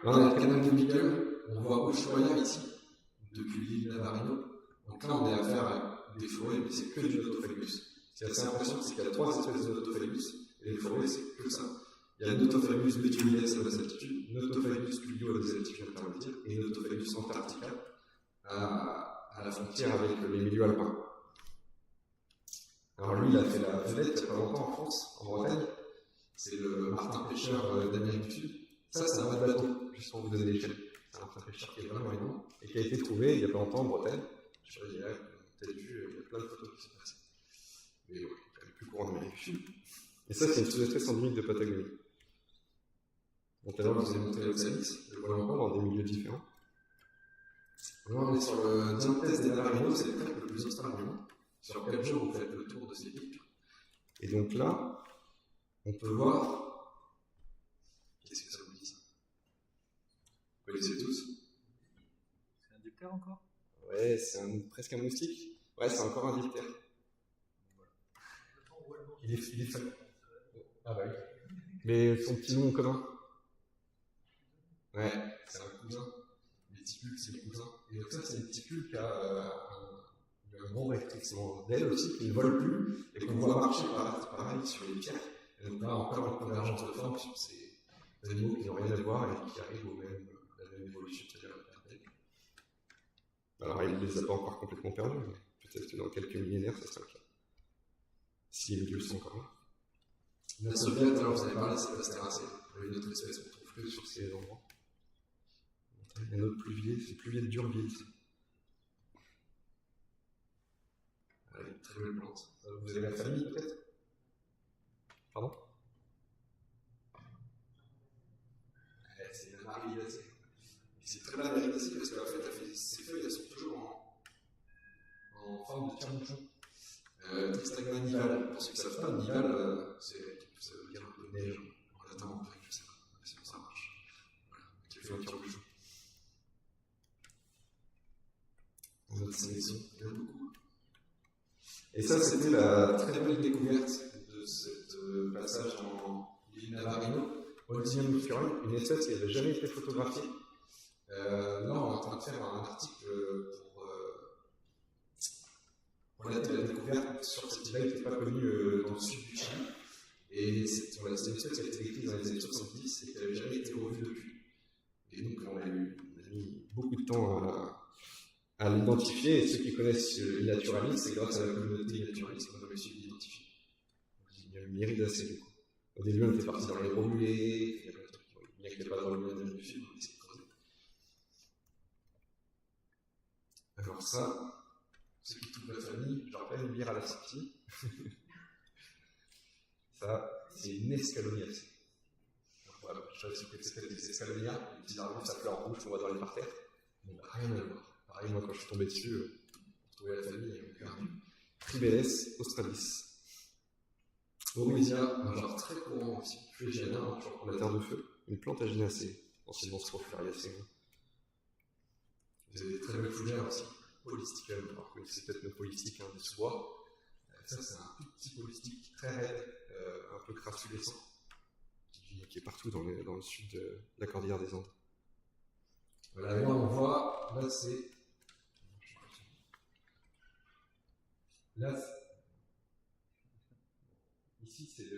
Là, on a le canal de Beagle, on voit Ushuaia ici, depuis l'île Navarino. Donc là, on est à faire des forêts, mais c'est que du Nothofagus. C'est assez impressionnant, c'est qu'il y a 3 espèces de Nothofagus, et les forêts, c'est que ça. Il y a Nothofagus betuliensis à basse altitude, Nothofagus pluvio à des altitudes intermédiaires, et Nothofagus antarctica à la frontière avec les milieux alpins. Alors lui, il a fait la vedette il n'y a pas longtemps en France, en Bretagne. C'est le martin pêcheur d'Amérique du Sud. Ça, c'est un bateau, juste pour vous donner l'échelle. C'est un martin pêcheur qui est vraiment énorme et qui a été trouvé il n'y a pas longtemps en Bretagne. Je sais pas, vous avez peut-être vu, il y a plein de photos qui sont passées. Mais oui, c'est le plus courant d'Amérique du Sud. Et ça, c'est une sous-espèce endémique de Patagonie. Donc tout à l'heure, je vous ai montré l'Oxalis, je le vois encore dans des milieux différents. Là, on est sur le Dianthès des Navarino, c'est le trek le plus austral du monde. Sur 4 jours, vous faites le tour de ces pics. Et donc là, on peut voir. Qu'est-ce que ça vous dit ça? Vous connaissez tous? diptère encore? Ouais, c'est presque un moustique. Ouais, c'est encore un diptère. Il est fameux. Ah bah oui. Mais son petit nom en commun. Ouais, c'est un cousin. Les tipules, c'est le cousin. Et donc ça, c'est une tipule qui a un gros rétrécissement d'aile aussi, qui ne vole plus, et qu'on voit marcher pareil sur les pierres. Et donc là, encore une convergence de forme sur ces animaux qui n'ont rien à voir et qui arrivent à la même évolution, c'est-à-dire la paire d'ailes. Alors, il ne les a pas encore complètement perdus, mais peut-être que dans quelques millénaires, ça sera le cas. Si les milieux sont encore là. La sauvegarde, alors vous avez parlé, c'est pas terrassé. Une autre espèce, on ne trouve que sur ces endroits. Il y a un autre pluvier, c'est le pluvier de Durville. Une très belle plante. Vous avez la famille peut-être? Pardon? C'est la maridacée. C'est très bien maridacée parce qu'en fait, ses feuilles elles sont toujours en forme de tire-bouchon. Textagma nival. Pour ceux qui ne savent pas, nival, ça veut dire un peu neige en latin, en grec, je sais pas. C'est comme ça marche. Voilà, qui fait un tire-bouchon. Notre sélection, il y en a beaucoup. Et ça, c'était la très belle découverte de ce passage en l'île Navarino, Oldinium muscurale, une espèce qui n'avait jamais été photographiée. Là, on est en train de faire un article pour relater la découverte sur cette île qui n'est pas connue dans le sud du Chili. Et c'est une espèce qui a été décrite dans les années 70 et qui n'avait jamais été revue depuis. Et donc, on a mis beaucoup de temps à l'identifier, et ceux qui connaissent l'inaturalisme, c'est grâce à la communauté naturaliste qu'on a réussi à l'identifier. Il y a une myridacée du coup. Au début, on était parti dans les romulés, il y a plein de trucs, bien qu'il n'y ait pas de romulés dans le sud, on a essayé de creuser. Alors ça, ceux qui touchent la famille, je rappelle, une bière à la sortie. Ça, c'est une escaloniacée. Voilà, je sais que c'est peut-être des escalonias, les petits arbres à fleurs rouges qu'on voit dans les parterres. Bon, bah, rien à voir. Pareil, moi, quand je suis tombé dessus, pour trouver la famille, il y a perdu. Tribelles australis. Orysia, un genre très courant aussi. Fuegiana, toujours pour la terre de feu. Une plante aginacée, anciennement Strophyriacée. Vous avez des très belles fougères aussi. Polystiques, alors vous connaissez peut-être le polystiques, des sous-bois. Ça, c'est un tout petit polystiques très raide, un peu crassulescent, qui est partout dans le sud de la cordillère des Andes. Voilà, et là, on voit, là, c'est. Là, ici, c'est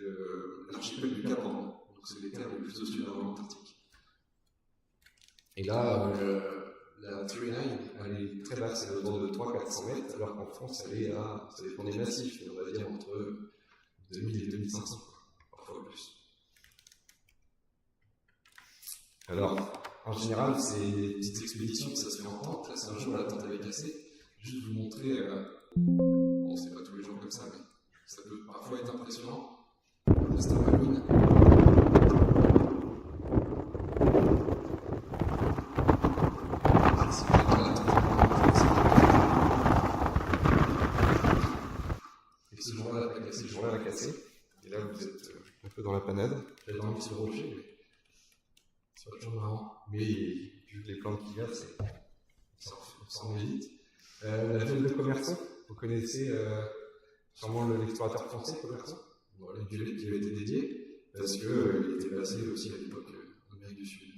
l'archipel du Cap Horn. Donc, c'est les terres les plus au sud de l'Antarctique. Et là, la Turinai, elle est très basse, elle est autour de 300-400 mètres, alors qu'en France, elle est à, ça dépend des massifs, on va dire entre 2000 et 2500, parfois plus. Alors, en général, c'est des petites expéditions, ça se fait en pente. Là, c'est un jour, la tente avait cassé. Juste vous montrer. Bon, c'est pas tous les jours comme ça, mais ça peut parfois être impressionnant. C'est un marine. Et ce jour-là, elle a cassé. Et là, vous êtes un peu dans la panade. J'ai dormi sur le rocher, mais c'est pas toujours marrant. Mais vu les plantes qu'il y a, on s'en évite. La ville de Commerçon, vous connaissez sûrement l'explorateur français Commerçon. Voilà, une ville qui avait été dédiée parce qu'il était passé aussi à l'époque en Amérique du Sud.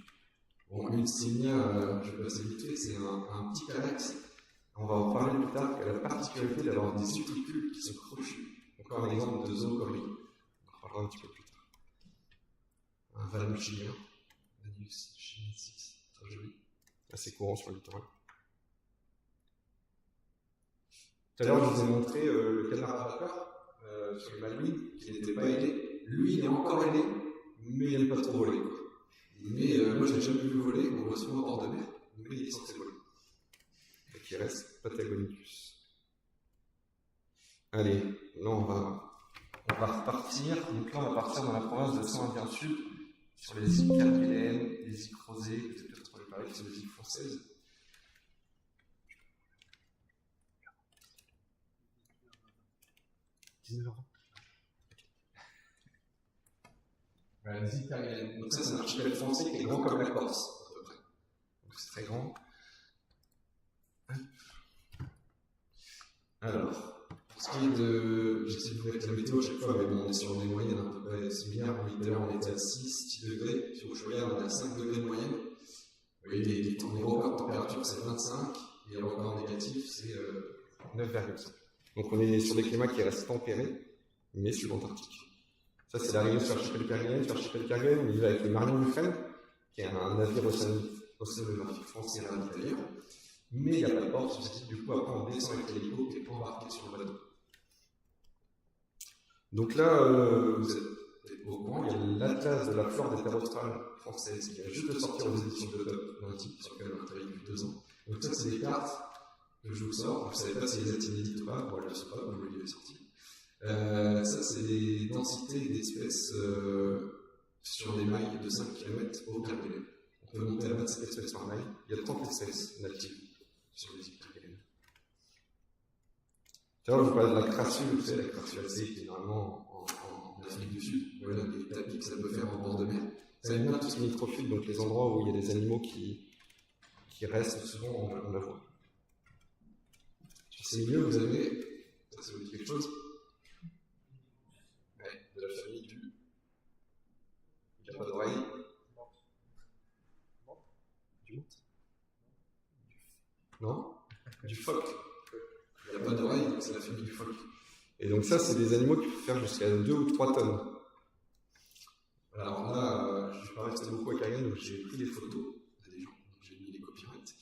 Bon, une sténia, je vais passer vite fait, c'est un petit calax. On va en parler plus tard, qui a la particularité d'avoir des utricules qui sont crochus. Encore un exemple de zoocorie. On en parlera un petit peu plus tard. Un valmuchilien, Vanius chinensis, très joli, assez courant sur le littoral. Tout à l'heure, je vous ai montré le canard à vapeur sur les Malouines, qui n'était pas ailé. Lui, il est encore ailé, mais il n'aime pas trop voler. Mais moi, je l'ai jamais vu voler, on le voit souvent hors de mer, mais il est censé voler. Et qui reste Patagonicus. Allez, là, on va repartir. Donc là, on va partir dans la province de Saint-Indien Sud, sur les îles Kerguelen, les îles Crozet, vous avez peut-être entendu parler, qui sont des îles françaises. Voilà, les îles Kerguelen. Donc ça, c'est un archipel français qui est grand comme la Corse, à peu près. Donc c'est très grand. Alors, pour ce qui est de. J'essaie de vous mettre la météo à chaque fois, mais bon, on est sur des moyennes à peu près similaires. Oui, d'ailleurs, on était à 6 degrés. Sur Ushuaïa, on est à 5 degrés de moyenne. Vous voyez, les records de température, c'est 25, et les records négatifs, c'est 9,5. Donc on est sur des climats qui restent tempérés, mais subantarctiques. Ça, c'est l'arrivée sur l'archipel Kerguelen. Sur l'archipel Kerguelen, on y va avec le Marion Dufresne, qui est un navire océanographique français à l'intérieur. Mais il n'y a pas de port sur ce site, du coup, après, on descend avec l'hélico et on embarqué sur le bateau. Donc là, vous êtes au courant, il y a l'Atlas de la flore des terres australes françaises qui vient juste de sortir aux éditions de Top, dans un titre sur lequel on a travaillé depuis 2 ans. Donc ça, c'est des cartes que je vous sors. Vous ne savez pas si elles sont inédites ou pas, bon, elles ne sont pas, comme je l'ai sorti. Ça, c'est des densités d'espèces sur des mailles de 5 km au Kerguelen. On peut monter à 27 espèces par maille. Il y a 30 espèces natives sur les îles Kerguelen. Tout à l'heure, je vous parlais de la crassule, vous savez, la crassule qui est normalement en Afrique du Sud. Voilà des tapis que ça peut faire en bord de mer. Ça aime bien tout ce qui est microphyte, donc les endroits où il y a des animaux qui restent souvent en la voie. Sur ces milieux, vous avez, ça vous dit quelque chose? Ouais, de la famille du. Il n'y a pas d'oreille. Du monte. Non? Du phoque. Il n'y a pas d'oreille, donc c'est la famille du phoque. Et donc ça, c'est des animaux qui peuvent faire jusqu'à 2 ou 3 tonnes. Alors là, je ne suis pas resté beaucoup à Kerguelen, donc j'ai pris des photos. Des gens, j'ai mis les copyrights.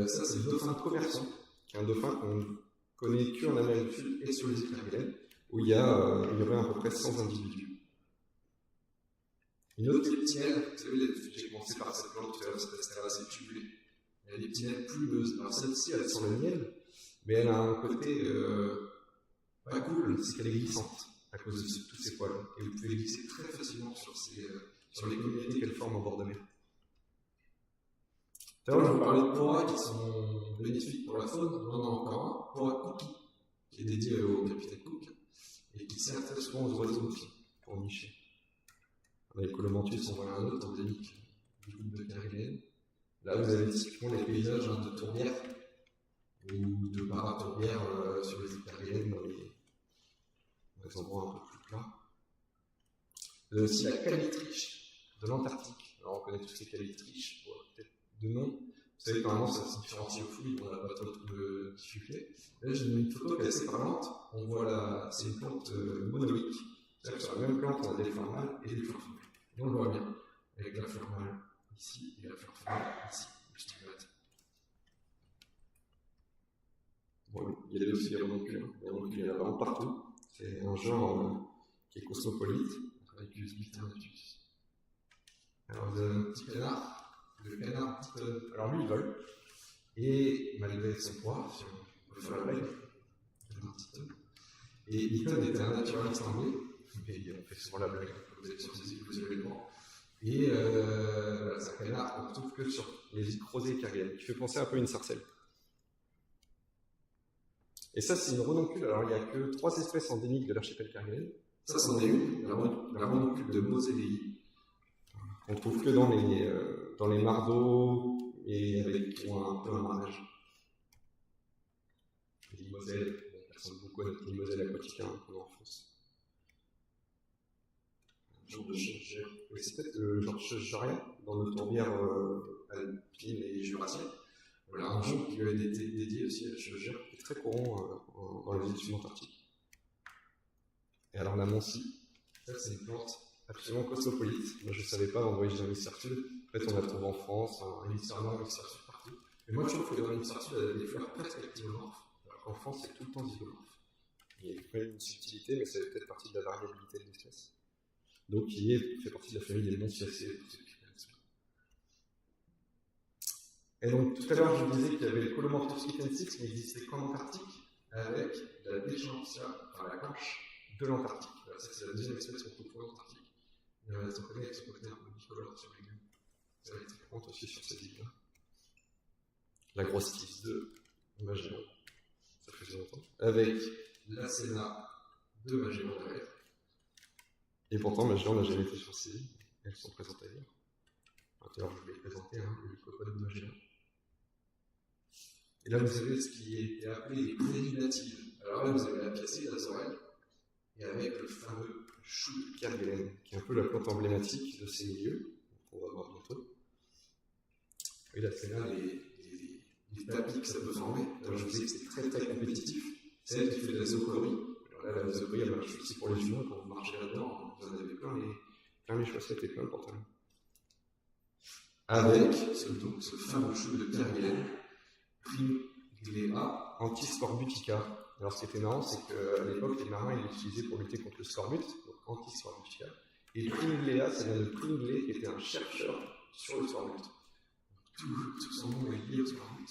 Ça, c'est le dauphin de Commerçant, qui est un dauphin qu'on connaît qu'en Amérique du Sud et sur les îles Kerguelen, où il y aurait à peu près 100 individus. Une autre épinelle, vous savez, j'ai commencé par cette plante tout à l'heure, cette astéracée tubulée. Elle a des épinelles plumeuses. Alors celle-ci, elle sent le miel, mais elle a un côté pas cool, c'est qu'elle est glissante à cause de tous ces poils. Et vous pouvez glisser très facilement sur les communautés qu'elle forme en bord de mer. Tout à l'heure, je vous parlais de poras qui sont bénéfiques pour la faune. On en a encore un, pora cookie, qui est dédié au capitaine Cook, et qui sert très souvent aux oiseaux aussi, pour nicher. Les colomanthus, on voit un autre endémique du groupe de Kerguelen. Là, vous avez typiquement les paysages de tourbières ou de paratourbières sur les îles Kerguelen, dans les endroits un peu plus plats. Vous avez aussi la calitriche de l'Antarctique. Alors, on connaît tous les calitriches, peut-être de nom. Vous savez, normalement, ça se différencie au fouilles, on n'a pas trop de difficultés. Là, j'ai mis une photo qui est assez parlante. On voit c'est une plante monoïque. C'est-à-dire que sur la même plante, on a des fleurs mâles et des fleurs femelles. Et on le voit bien, avec la fleur mâle ici et la fleur femelle ici, le stigmate. Bon, il y a aussi les renoncules. Les renoncules, il y en a vraiment partout. C'est un genre qui est cosmopolite, avec Bisternatus. Alors, vous avez un petit canard, le canard Piton. Alors, lui, il vole, et malgré son poids, si on peut faire la blague, le canard Piton. Et Piton était un naturaliste anglais, mais on fait souvent la blague, vous êtes sur ces îles, vous avez le droit. Et c'est un canard qu'on retrouve que sur les îles Crozet et Kerguelen, qui fait penser un peu à une sarcelle. Et ça, c'est une renoncule. Alors, il n'y a que 3 espèces endémiques de l'archipel Kerguelen. Ça, c'en est une, la renoncule de Mosellei. On ne trouve que dans les mares d'eau et qui ont un peu un marrage. Les Moselle, elles ressemblent beaucoup à notre Moselle aquatique qu'on a en France. Un genre de chauve-gère. Oui, c'est peut-être le genre de chauve-gère dans nos tourbières alpines et jurassiennes. Voilà, un genre qui lui a été dédié aussi à la chauve-gère, qui est très courant dans les îles subantarctiques. Et alors la Moncie, ça c'est une plante absolument cosmopolite. Moi je ne savais pas en voyageant dans l'hémisphère sud. En fait on la trouve en France, en hémisphère nord, en hémisphère sud, partout. Mais moi je trouve que dans l'hémisphère sud elle a des fleurs presque actinomorphes, alors qu'en France c'est tout le temps zygomorphe. Il y a quand même une subtilité, mais ça fait peut-être partie de la variabilité de l'espèce. Donc qui fait partie de la famille des Montiacées. Et donc, tout à l'heure, je vous disais qu'il y avait le Colomanthus liphensis qui n'existait qu'en Antarctique, avec la Deschamps, enfin la planche de l'Antarctique. Ça, c'est la deuxième espèce qu'on trouve en Antarctique. Il y a son côté un peu bicolore sur les gueules. Ça va être très courant aussi sur cette île-là. La grosse tige de Magellan. Ça fait longtemps. Avec la Sénat de Magellan derrière. Et pourtant, Magellan n'a jamais été sur ces îles. Elles sont présentes ailleurs. Tout à l'heure, je vous l'ai présenté, le lycopode de Magellan. Et là, vous avez ce qui est appelé les prairies natives. Alors là, vous avez la piacée d'Azorel, et avec le fameux chou de Kerguelen, qui est un peu la plante emblématique de ces milieux, qu'on va voir bientôt. Et là, c'est là les tapis que ça peut former. Alors, je vous disais que c'est très très compétitif. C'est elle qui fait de la zoochorie. Alors là, la zoochorie, elle marche aussi pour les humains, quand vous marchez là-dedans, vous en avez plein les chaussettes et plein le pantalon. Avec ce fameux chou de Kerguelen, Primglea antiscorbutica. Alors, ce qui était marrant, c'est qu'à l'époque, les marins ils l'utilisaient pour lutter contre le scorbut, donc antiscorbutica. Et Primglea, ça vient de Pringley, qui était un chercheur sur le scorbut. Tout son nom est lié au scorbut.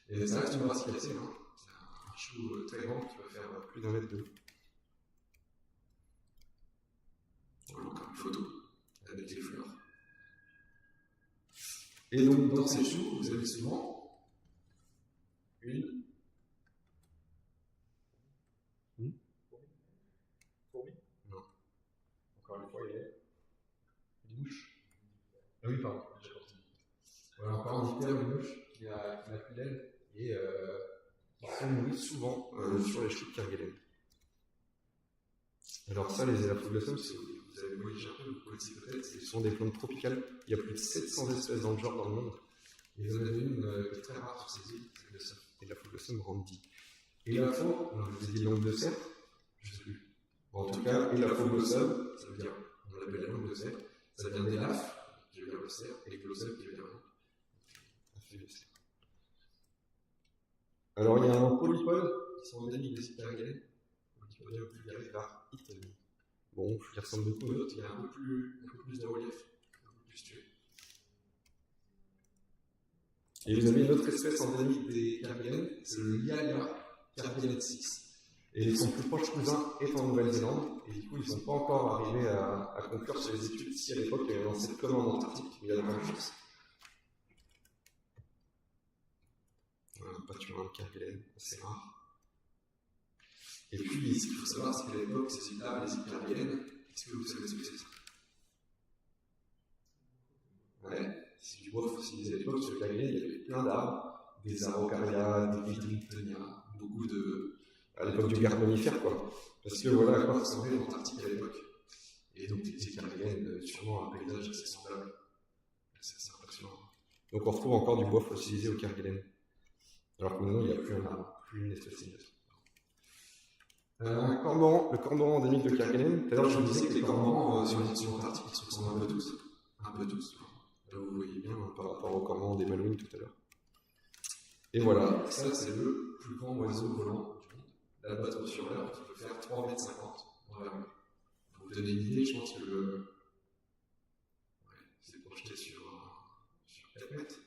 Et ça reste une race cassée, hein. C'est un chou très grand qui va faire plus d'1 mètre de haut. Voilà encore une photo avec les fleurs. Et donc, dans ces choux, vous avez souvent une fourmi. Non. Encore une fois, il y a une mouche. Ah oui, pardon, j'ai compris. Voilà, encore un hyper, une mouche qui n'a plus d'aile et qui se nourrit souvent sur les choux de Kerguelen. Alors ça, les Elaphoglossum, si vous avez voyagé un peu, vous connaissez peut-être, ce sont des plantes tropicales. Il y a plus de 700 espèces dans le genre dans le monde. Et vous en avez une qui est très rare sur ces îles, c'est Elaphoglossum randi. Elapho, je vous ai dit langue de cerf, je ne sais plus. Bon, en tout cas, Elaphoglossum, ça veut dire, on l'appelle la langue de cerf, ça vient d'Elaph, qui veut dire le cerf, et Glossum qui veut dire le cerf. Alors il y a un polypode qui sont endémiques des Hypergales, qui revient vers Italie. Bon, il ressemble beaucoup aux autres, il y a un peu plus de relief, un peu plus tué. Et vous avez une autre espèce endémique des Kerguelen, c'est le Lialia kerguelensis. Et son plus proche cousin est en Nouvelle-Zélande, et du coup ils ne sont pas encore arrivés à conclure sur les études si à l'époque il y avait lancé comme en Antarctique, il y a de la chance. Voilà, pas tuer un Kerguelen, c'est rare. Et puis, ce qu'il faut savoir, c'est qu'à l'époque, ces îles-là, les îles Kerguelen, est-ce que vous savez ce que c'est ça? Ouais, c'est du bois fossilisé à l'époque. Sur Kerguelen, il y avait plein d'arbres, des araucaria, des vidriptenia, beaucoup de. À l'époque du Carbonifère, quoi. Parce que voilà à quoi ressemblait l'Antarctique à l'époque. Et donc, les îles Kerguelen, sûrement un paysage assez semblable. C'est assez impressionnant. Donc, on retrouve encore du bois fossilisé au Kerguelen. Alors que maintenant, il n'y a plus un arbre, plus une espèce de. Cormoran, le cormoran endémique de Kerguelen. Tout à l'heure, je vous disais que les cormorans sur l'Antarctique, ils se ressemblent un peu tous. Un peu tous. Là, vous voyez bien par rapport au cormoran des Malouines tout à l'heure. Et voilà, ça, c'est le plus grand oiseau volant du monde. L'albatros sur l'heure, qui peut faire 3,50 m envergure. Pour vous donner une idée, je pense que c'est projeté sur 4 mètres,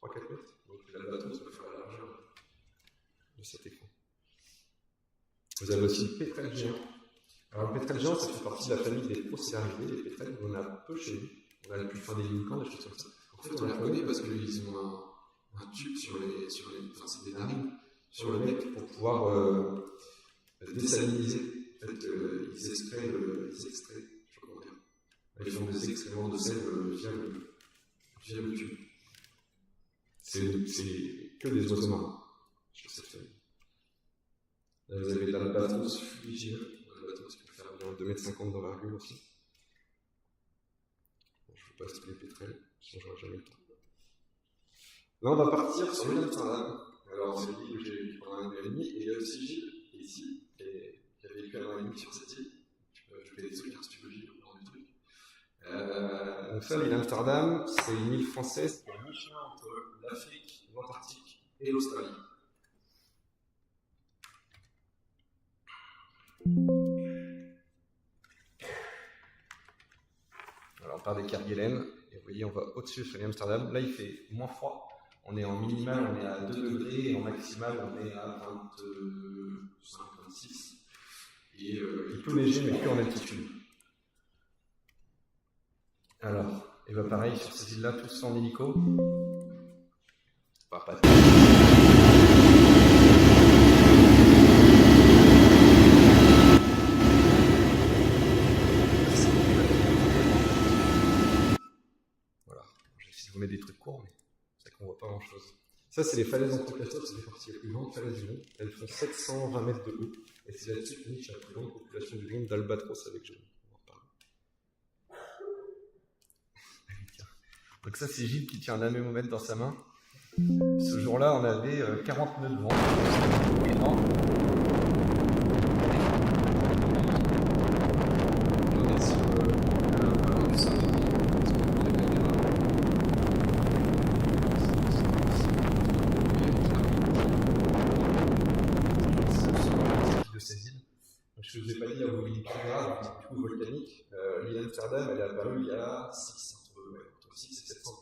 3-4 mètres. Donc l'albatros peut faire la largeur de cet écran. Vous avez aussi le pétrel géant. Alors le pétrel géant, ça fait partie de la famille des procéaridés, les pétrels, on a peu chez nous. On a depuis fin des Lincans, des choses comme ça. En fait, on les reconnaît parce qu'ils ont un tube sur les enfin, c'est des narines, sur le bec pour pouvoir désaliniser. En fait, ils extraient, je sais pas comment dire. Ils font des excréments de sel via le tube. C'est que des oiseaux marins sur cette famille. Là, vous avez l'albatros fuligineux, l'albatros qui peut faire environ 2,50 m d'envergure aussi. Bon, je ne vous passe tous les pétrels, sinon j'aurai jamais le temps. Là, on va partir sur l'île d'Amsterdam. Alors, c'est l'île où j'ai vécu pendant 1 an et demi, et il y a aussi Gilles, qui est ici, qui a vécu 1 an et demi sur cette île. Je fais des souvenirs si tu veux, Gilles, au bord du truc. Donc ça, l'île d'Amsterdam, c'est une île française qui est à mi-chemin entre l'Afrique, l'Antarctique et l'Australie. Alors on part des Kerguelen, et vous voyez on va au-dessus sur l'île d'Amsterdam. Là il fait moins froid, on est en minimal, on est à 2 degrés, et en maximal on est à 25, 26. Et il peut neiger mais que en altitude. Alors, et bah pareil sur ces îles-là, tous en hélico. Enfin, pas vous met des trucs courts, mais c'est qu'on voit pas grand chose. Ça, c'est les falaises d'Entrecasteaux, c'est les parties les plus grandes falaises du monde. Elles font 720 mètres de haut. Et c'est là-dessus que niche la plus grande population du monde d'albatros avec Gilles. On va en reparler. Donc ça, c'est Gilles qui tient un anémomètre dans sa main. Ce jour-là, on avait 40 nœuds de vent. C'était énorme. On est sur le du Saint-Denis. De ces îles. Je ne vous ai pas dit, il y a une caméra du coup volcanique. L'île Amsterdam, elle est apparue il y a entre 6 et 700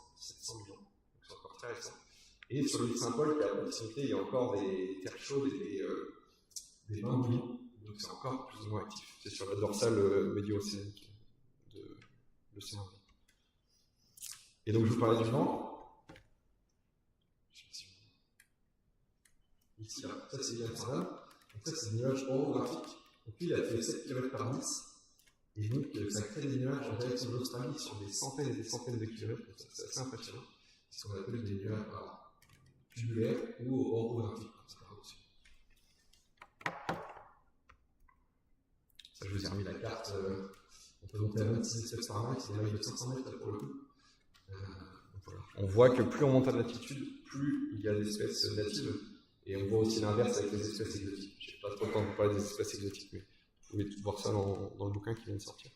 millions. Donc c'est encore très récent. Et sur l'île Saint-Paul, qui est à proximité, il y a encore des terres chaudes et des bains bouillants. Donc c'est encore plus ou moins actif. C'est sur la dorsale médio-océanique de l'océan. Et donc je vous parlais du vent. Ici, là, ça c'est l'île Amsterdam. Donc ça c'est des nuages orographiques. Donc lui il a fait 7 km par 10. Et donc ça crée des nuages en direction de l'Australie sur des centaines et des centaines de kilomètres. C'est assez impressionnant. C'est ce qu'on appelle des nuages tubulaires ou orographiques. Ça, je vous ai remis la carte. On peut monter à 26 espèces par an, c'est de 500 mètres pour le coup. Voilà. On voit que plus on monte à d'altitude, plus il y a d'espèces natives. Et on voit aussi l'inverse avec les espèces exotiques. Je n'ai pas trop le temps de parler des espèces exotiques, mais vous pouvez tout voir ça dans le bouquin qui vient de sortir.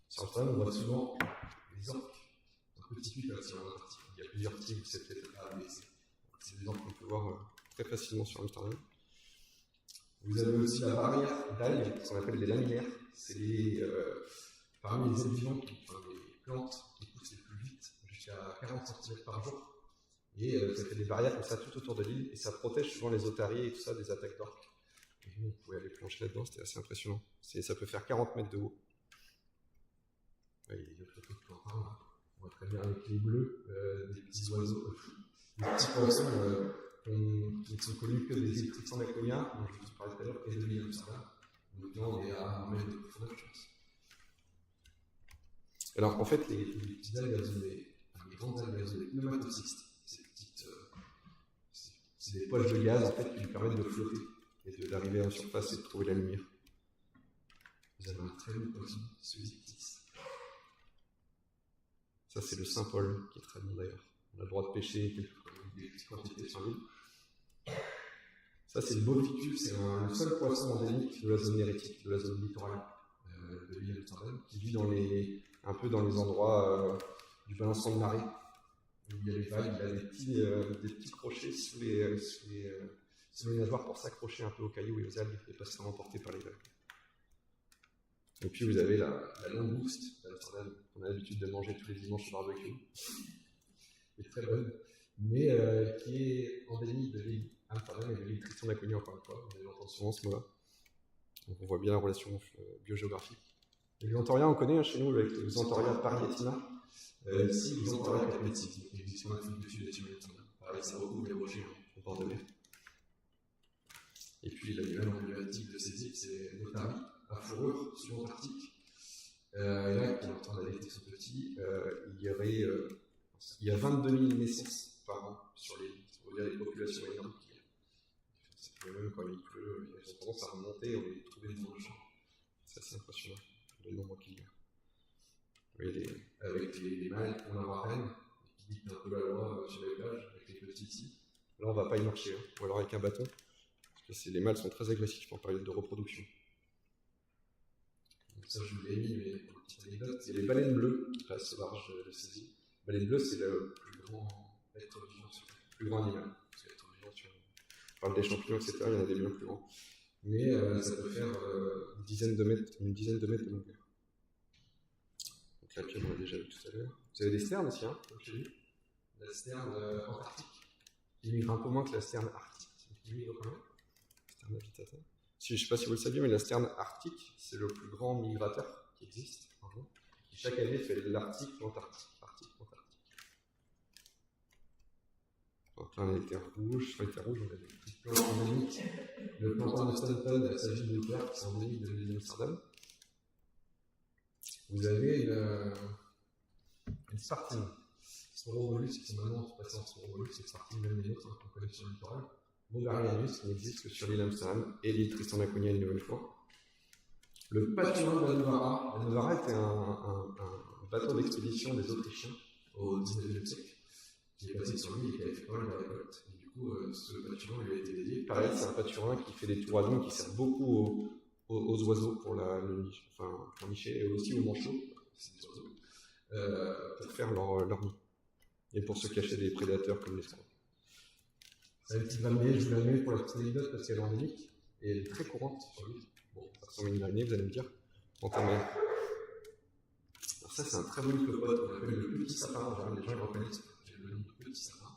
Sur le terrain, on voit souvent les orques. Un petit truc là, sur l'Antarctique. Il y a plusieurs types, c'est peut-être A, B, C. C'est des orques qu'on peut voir très facilement sur Amsterdam. Vous avez aussi la barrière d'algues, ce qu'on appelle des laminaires. C'est parmi les êtres vivants, les plantes qui poussent les plus vite, jusqu'à 40 cm par jour. Et ça fait des barrières comme ça tout autour de l'île, et ça protège souvent les otariés et tout ça des attaques d'orques. Et nous, on pouvait aller plancher là-dedans, c'était assez impressionnant. Ça peut faire 40 mètres de haut. Ouais, il y a d'autres trucs qui en parlent. On voit très bien avec les bleus, des petits oiseaux, des petits poissons qui ne sont connus que des îles Tristan d'Aconia, dont je vous parlais tout à l'heure, et de l'île Amsterdam. Donc là, on est à 1 mètre de profondeur, je pense. Alors, en fait, les petites algues, les grandes algues, elles ont des pneumatocystes. C'est des poches de gaz en fait, qui lui permettent de flotter et d'arriver à la surface et de trouver la lumière. Vous avez un très beau poisson, celui-ci. Ça, c'est le Saint-Paul, qui est très bon d'ailleurs. On a le droit de pêcher des petites quantités sur l'île. Ça, c'est le Boviculus, c'est le seul poisson endémique de la zone nérétique, de la zone littorale de l'île Amsterdam, qui vit un peu dans les endroits du balancement de marée. Il y a les vagues, il y a des petits crochets sous les nageoires pour s'accrocher un peu aux cailloux et aux algues et pas se faire emporter par les vagues. Et puis vous avez la langouste d'Amsterdam qu'on a l'habitude de manger tous les dimanches au barbecue, qui est très bonne, mais qui est endémique de l'île Amsterdam et de l'île Tristan d'Aconia encore une fois. On entend souvent ce mot-là. Donc on voit bien la relation biogéographique. Et les Xanthoria, on connaît chez nous avec les Xanthoria parietina. Ici, les Xanthoria capetii, qui existent en Afrique du Sud et sur l'île Amsterdam. Pareil, ça recouvre les rochers au bord de mer. Et puis l'animal emblématique de ces îles, c'est l'otarie à fourrure subantarctique. Et là, qui est en train d'aller son petit, il y a 22 000 naissances par an sur l'île. Ça veut dire des populations énormes. Même quand il pleut, ils ont tendance à remonter, on les trouve dans le champ. C'est assez impressionnant, le nombre qu'il y a. Oui, avec les mâles qu'on a en reine, qui dictent un peu la loi sur les plages, avec les petits ici. Là, on ne va pas y marcher, ou alors avec un bâton, parce que les mâles sont très agressifs en période de reproduction. Donc ça, je vous l'ai mis, mais pour une petite anecdote, il y a les baleines bleues qui passent au large de ces îles. Les baleines bleues, c'est le plus grand être vivant, le plus grand animal. On parle des champignons, etc., il y en a des bien plus grands. Mais ça peut faire une dizaine de mètres de longueur. Donc là, on l'a déjà vu tout à l'heure. Vous avez des sternes aussi, hein, comme chez nous. La sterne antarctique, qui migre un peu moins que la sterne arctique. Qui migre quand même. Sterne agitata. Je ne sais pas si vous le saviez, mais la sterne arctique, c'est le plus grand migrateur qui existe. Qui chaque année fait l'Arctique, l'Antarctique. Donc là, on était rouge, on a des petites plantes endémiques. Le plantain de Stanton, s'agit de nucléaire qui sont endémiques de l'île d'Amsterdam. Vous avez une spartine. Sporomolus, qui sont maintenant passés en Sporomolus, c'est parti même les autres qu'on connaît sur le littoral. Bobarianus, qui n'existe que sur l'île Amsterdam et l'île Tristan d'Acunha une nouvelle fois. Le paturin de la Novara. La Novara était un bateau d'expédition des Autrichiens au 19e siècle, qui est passé sur lui et qui avait fait pas mal de récoltes. Et du coup, ce paturin lui a été dédié. Pareil, c'est un paturin qui fait des touradeaux, qui sert beaucoup aux oiseaux pour pour nicher, et aussi aux manchots, c'est des oiseaux, pour faire leur nid. Et pour se cacher des prédateurs comme les scorpions. C'est une petite gramée, je vous la mets pour la petite anecdote parce qu'elle est endémique et elle est très courante sur l'île. Bon, ça ressemble à une gramée, vous allez me dire. Alors ça, c'est un très bon hippopotame, on l'appelle le petit sapin. En général, les gens le reconnaissent. J'ai le nom du petit sapin.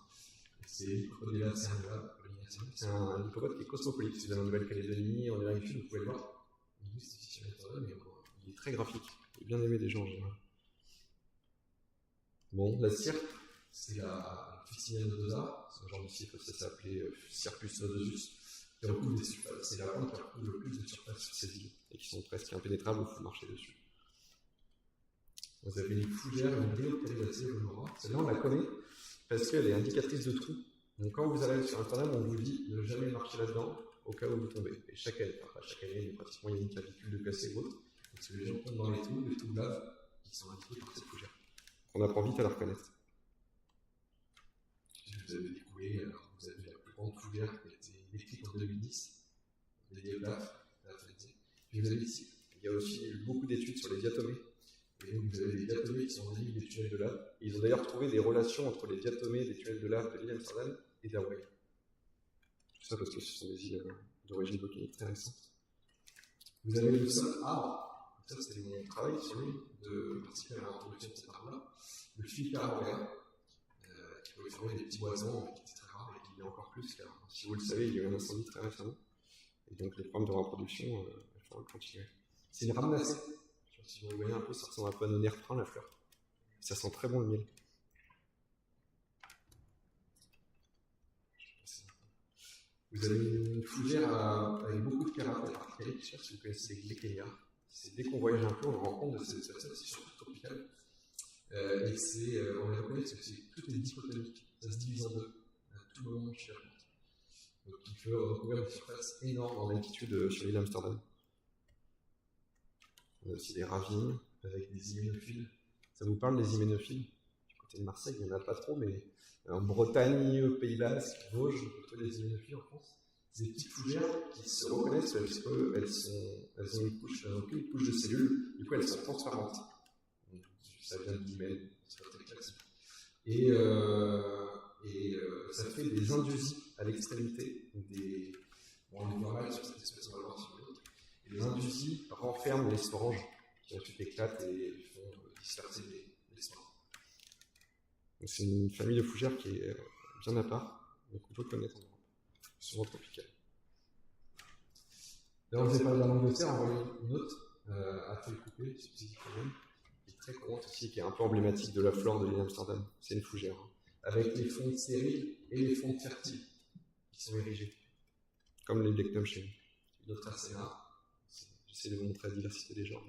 C'est l'Hippopodela cernula. C'est un hippopotame qui est cosmopolite. Si vous allez en Nouvelle-Calédonie, en Amérique du Sud, vous pouvez le voir. Il existe ici sur l'internet, mais il est très graphique. Il est bien aimé des gens en général. Bon, la cirque. C'est la Fucsinia nodosa, c'est un genre de cycle, ça s'appelait Circus nodosus, qui recouvre des surfaces. C'est la plante qui recouvre le plus de surface sur ces îles, et qui sont presque impénétrables, il faut marcher dessus. Vous avez une fougère, une Deopteridacea volumora. Celle-là, on la connaît parce qu'elle est indicatrice de trous. Donc quand vous allez sur Internet, on vous dit de ne jamais marcher là-dedans au cas où vous tombez. Et chaque année, pratiquement, il y a une clavicule de cassé ou autre. Parce que les gens tombent dans les trous de lave qui sont indiqués par cette fougère. On apprend vite à la reconnaître. Vous avez découvert, alors vous avez la plus grande fougère qui a été décrite en 2010, dédiée au DAF, puis vous avez ici, il y a aussi eu beaucoup d'études sur les diatomées, et donc vous avez des diatomées qui sont endémiques des tunnels de lave, et ils ont d'ailleurs trouvé des relations entre les diatomées des tunnels de lave de l'île Amsterdam et d'Hawaï. Tout ça parce que ce sont des îles d'origine volcanique très récentes. Vous avez le seul arbre, ça c'était mon travail sur l'île, de participer à l'introduction de cet arbre-là, le Fica aurea, qui peut former des petits boisons, qui est très rare, et qui l'est encore plus, car si vous le savez, il y a eu un incendie très récemment, et donc les problèmes de reproduction, il faudra le continuer. C'est une ramenacée. Je sais pas si vous voyez un peu, ça ressemble un peu à nos nerfrins, la fleur. Ça sent très bon le miel. Vous avez une fougère avec beaucoup de carapaces archaiques, je ne sais pas si vous connaissez les gleckénia. Dès qu'on voyage un peu, on rend compte de ces espèces, c'est surtout tropical. Et on les reconnaît parce que tout est dichotomique, ça se divise en deux, à tout moment chez la plante. Donc il peut recouvrir des surfaces énormes en altitude sur l'île Amsterdam. On a aussi des ravines avec des hyménophiles. Ça vous parle des hyménophiles? Du côté de Marseille, il n'y en a pas trop, mais en Bretagne, Pays Basque, Vosges, on peut trouver des hyménophiles en France. C'est des petites fougères qui se reconnaissent parce qu'elles ont aucune couche de cellules, du coup elles sont transparentes. Ça vient de l'hymen, c'est pas très classique. Et ça fait des indusies à l'extrémité on les voit mal sur cette espèce, on va voir sur l'autre. Et les indusies renferment les sporanges qui ensuite éclatent et font disperser les spores. C'est une famille de fougères qui est bien à part, donc on peut connaître en Europe, souvent tropicale. D'ailleurs, je vous ai parlé de la langue de serre, on voit une autre à feuilles coupées, qui est très courante aussi, qui est un peu emblématique de la flore de l'île Amsterdam. C'est une fougère, avec les fonds stériles et les fonds fertiles qui sont érigés, comme les lectums chez nous. Une autre assez rare. J'essaie de vous montrer la diversité des genres.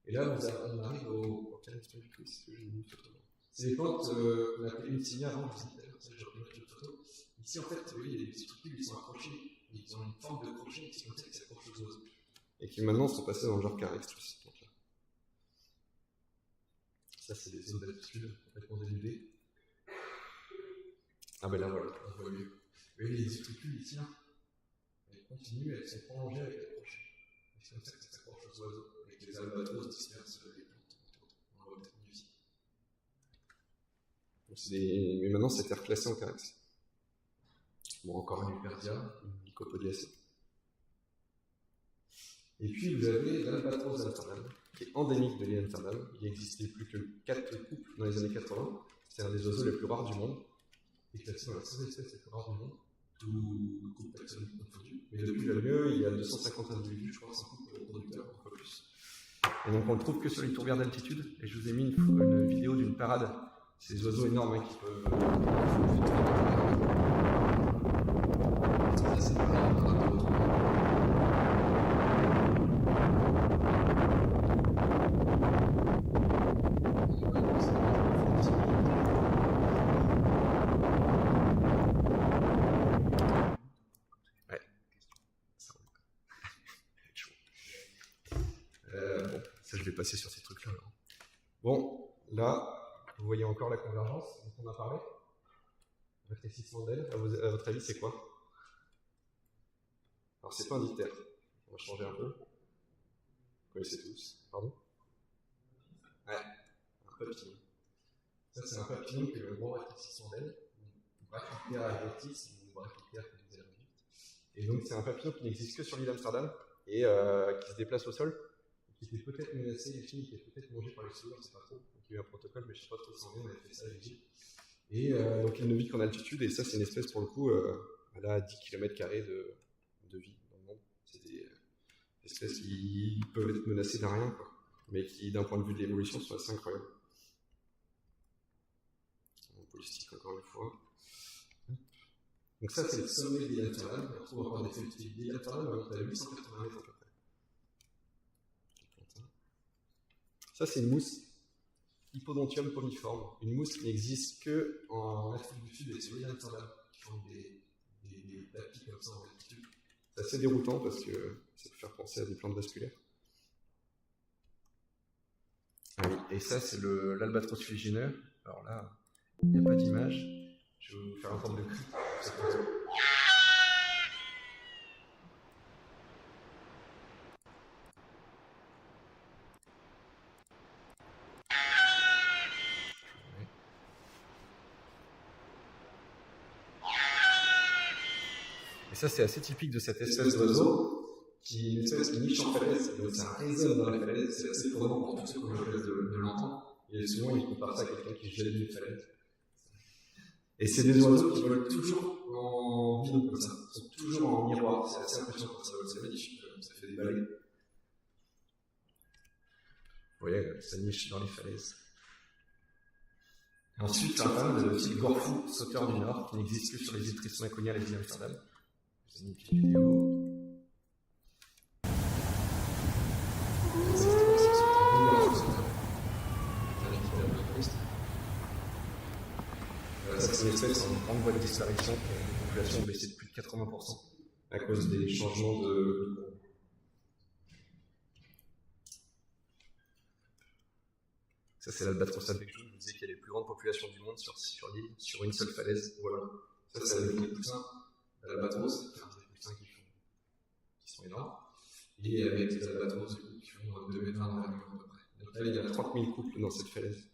Et là, on arrive au calestron du Christ, que j'ai mis une photo. C'est les plantes, on appelait une signa avant, je vous disais, j'ai repris une photo. Ici, en fait, vous voyez, les structures, ils sont accrochés, ils ont une forme de crochet qui s'accroche aux oiseaux. Et qui maintenant sont passés dans le genre carex. Ça, c'est des zones d'altitude complètement dénudées. Ah ben là, voilà, on voit mieux. Vous voyez, les structures ici, là, elles continuent, elles sont prolongées avec les crochets. C'est comme ça que ça s'accroche aux oiseaux. Et que les albatros dispersent les plantes, entre autres. On le voit peut-être mieux ici. Mais maintenant, c'est reclassé en carex. Bon, encore une Hyperdia, une Lycopodiacée. Et puis vous avez l'albatros d'Amsterdam, qui est endémique de l'île Amsterdam. Il n'existait plus que 4 couples dans les années 80. C'est un des oiseaux les plus rares du monde. Et classé dans la 16 espèces les plus rares du monde, tout couple taxonomique confondu. Mais depuis le mieux, il y a 250 individus, je crois, 100 couples reproducteurs, encore plus. Et donc on le trouve que sur les tourbières d'altitude. Et je vous ai mis une vidéo d'une parade. C'est des oiseaux énormes qui peuvent. Ça, c'est pareil par rapport à l'autre. je vais passer sur ces trucs-là. Bon, là, vous voyez encore la convergence dont on a parlé. Rétrécissement d'aile, à votre avis, c'est quoi? Alors, c'est pas un dictère. On va changer un peu. Vous connaissez tous. Pardon? Ouais, un papillon. Ça, c'est un papillon qui est le grand rétrécissement d'aile. Brachyptère à vertice, ou brachyptère qui nous est. Et donc, c'est un papillon qui n'existe que sur l'île d'Amsterdam et qui se déplace au sol, qui était peut-être menacé, les filles, qui étaient peut-être mangées par les souris, on ne sait pas trop. Donc, il y a eu un protocole, mais je ne sais pas trop si on avait fait ça à l'Égypte. Et donc, il ne vit qu'en altitude, et ça, c'est une espèce, pour le coup, elle a 10 km² de vie dans le monde. C'est des espèces qui peuvent être menacées d'un rien, quoi, mais qui, d'un point de vue de l'évolution, sont assez incroyables. Politique, encore une fois. Donc ça, c'est le sommet de l'île d'Amsterdam. On retrouve encore des feuilles de l'île d'Amsterdam, on monte à 880 mètres à peu près. Ça, c'est une mousse Hippodontium pommiforme, une mousse qui n'existe qu'en Afrique du Sud et sur l'île d'Amsterdam, qui font des tapis comme ça en altitude. C'est assez déroutant parce que ça peut faire penser à des plantes vasculaires. Ah oui, et ça, c'est l'albatros fuligineux. Alors là, il n'y a pas d'image. Je vais vous faire un forme de cri. Et ça, c'est assez typique de cette espèce d'oiseau qui est une espèce qui niche en falaise. Donc ça résonne dans la falaise. C'est assez étonnant pour tous ceux qui ont l'occasion de l'entendre. Et souvent, ils comparent ça à quelqu'un qui gèle une falaise. Et c'est des oiseaux qui volent toujours en binôme comme ça. Ils sont toujours en miroir. C'est assez impressionnant quand ça vole. C'est magnifique. Ça fait des balais. Vous voyez, ça niche dans les falaises. Et ensuite, un fameux le type Gorfou, sauteur du Nord, qui n'existe que sur les îles Tristan-et-Cunha et les îles d'Amsterdam. Je vous ai mis une petite vidéo. Ça, c'est une espèce en grande voie de disparition qui a une population baissée de plus de 80% à cause des changements de. Ça, c'est l'albatros alvectus. Je vous disais qu'il y a les plus grandes populations du monde sur l'île, sur une seule falaise. Voilà. Ça, c'est avec les poussins. L'albatros, c'est des poussins qui sont énormes. Et avec des albatros qui font 2 mètres d'envergure à peu près. Donc là, il y a 30 000 couples dans cette falaise.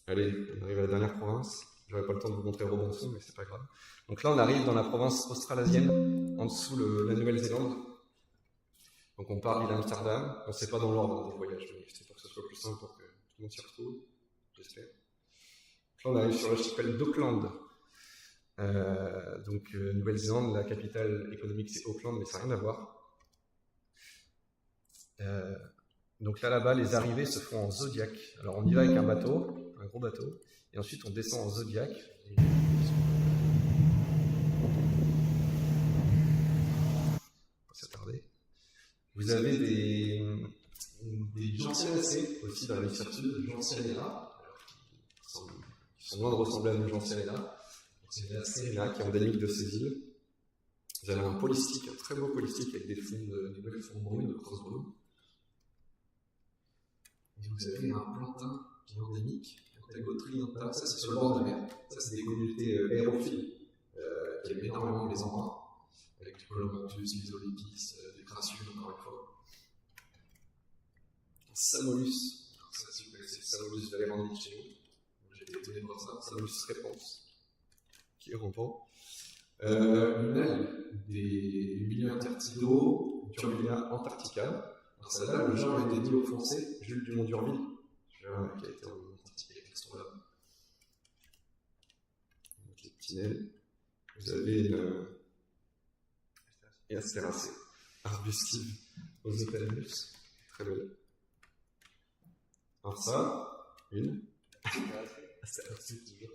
Allez, on arrive à la dernière province. J'aurais pas le temps de vous montrer Robinson, mais c'est pas grave. Donc là, on arrive dans la province australasienne, en dessous la Nouvelle-Zélande. Donc on part d'Amsterdam. On ne sait pas dans l'ordre des voyages, mais c'est pour que ce soit plus simple pour que tout le monde s'y retrouve, j'espère. Là, on arrive sur l'archipel d'Auckland. Donc Nouvelle-Zélande, la capitale économique c'est Auckland, mais ça n'a rien à voir. Donc là-bas, les arrivées se font en Zodiac. Alors on y va avec un bateau, un gros bateau, et ensuite on descend en Zodiac. Pas s'attarder. Vous avez des gentianacées aussi dans l'hémisphère sud, des gentianella, qui sont loin de ressembler à nos gentianella. C'est des Serena qui est endémique de ces îles. Vous avez un polystique, un très beau polystique avec des belles fonds brunes, de grosses brunes. Et vous avez un plantain qui est endémique, Antagotrianta, ça c'est sur le bord de la mer. Ça c'est des communautés aérophiles qui aiment énormément les endroits, avec du Colomanthus, Misolipis, des crassules encore une fois. Samolus, ça si vous connaissez le Samolus valerandis chez nous, j'ai été étonné de voir ça, Samolus repens, qui est rampant. Une aile des milieux intertidaux, Turbilia antarctica. Alors celle-là, le genre a été dit au français, Jules Dumont d'Urville, qui a été en Antarctique avec ce là. Donc les petits nels. Vous avez une Asteracée arbustive aux Othalamus, très belle. Alors ça, une Asteracée toujours.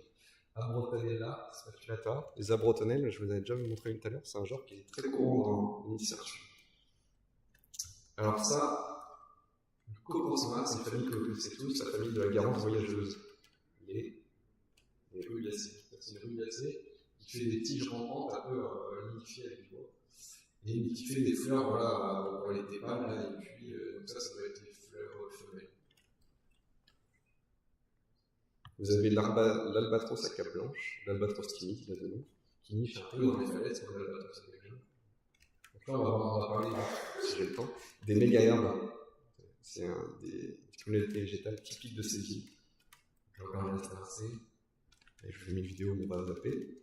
Abrotonella spatulata. Les abrotonelles, je vous avais déjà montré une tout à l'heure, c'est un genre qui est très courant dans l'initiation. Alors ça, le Coporsoma, c'est une famille que vous connaissez tous, la famille de la garance voyageuse. Les rubiacées. C'est une rubiacée qui fait des tiges rampantes un peu lignifées avec du bois. et qui fait des fleurs, voilà, pour les tépales, là, et puis donc ça doit être les fleurs femelles. Vous avez l'albatros à cape blanche, l'albatros timide, il a deux noms, qui niche un peu dans les falaises comme l'albatros à cape jaune. Donc là, on va parler, si j'ai le temps, des mégaherbes. C'est des communautés végétales typiques de ces îles. Je vais regarder la traversée. Et je vous ai mis une vidéo où on va zapper.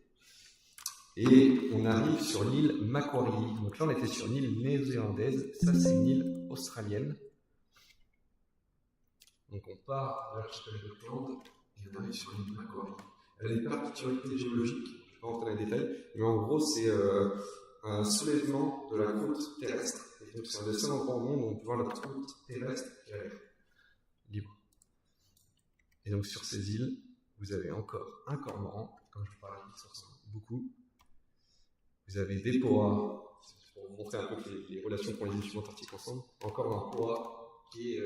Et on arrive sur l'île Macquarie. Donc là, on était sur une île néo-zélandaise. Ça, c'est une île australienne. Donc on part de l'archipel d'Auckland et on arrive sur l'île Macquarie. Elle a des particularités géologiques, je ne vais pas rentrer dans les détails, mais en gros, c'est un soulèvement de la croûte terrestre. Et donc c'est un des seuls endroits au monde où on peut voir la croûte terrestre qui est libre. Et donc sur ces îles, vous avez encore un cormoran, comme je vous parlais, qui se ressemble beaucoup. Vous avez des poas, pour vous montrer un peu les relations qu'ont les études antarctiques ensemble. Encore un poa qui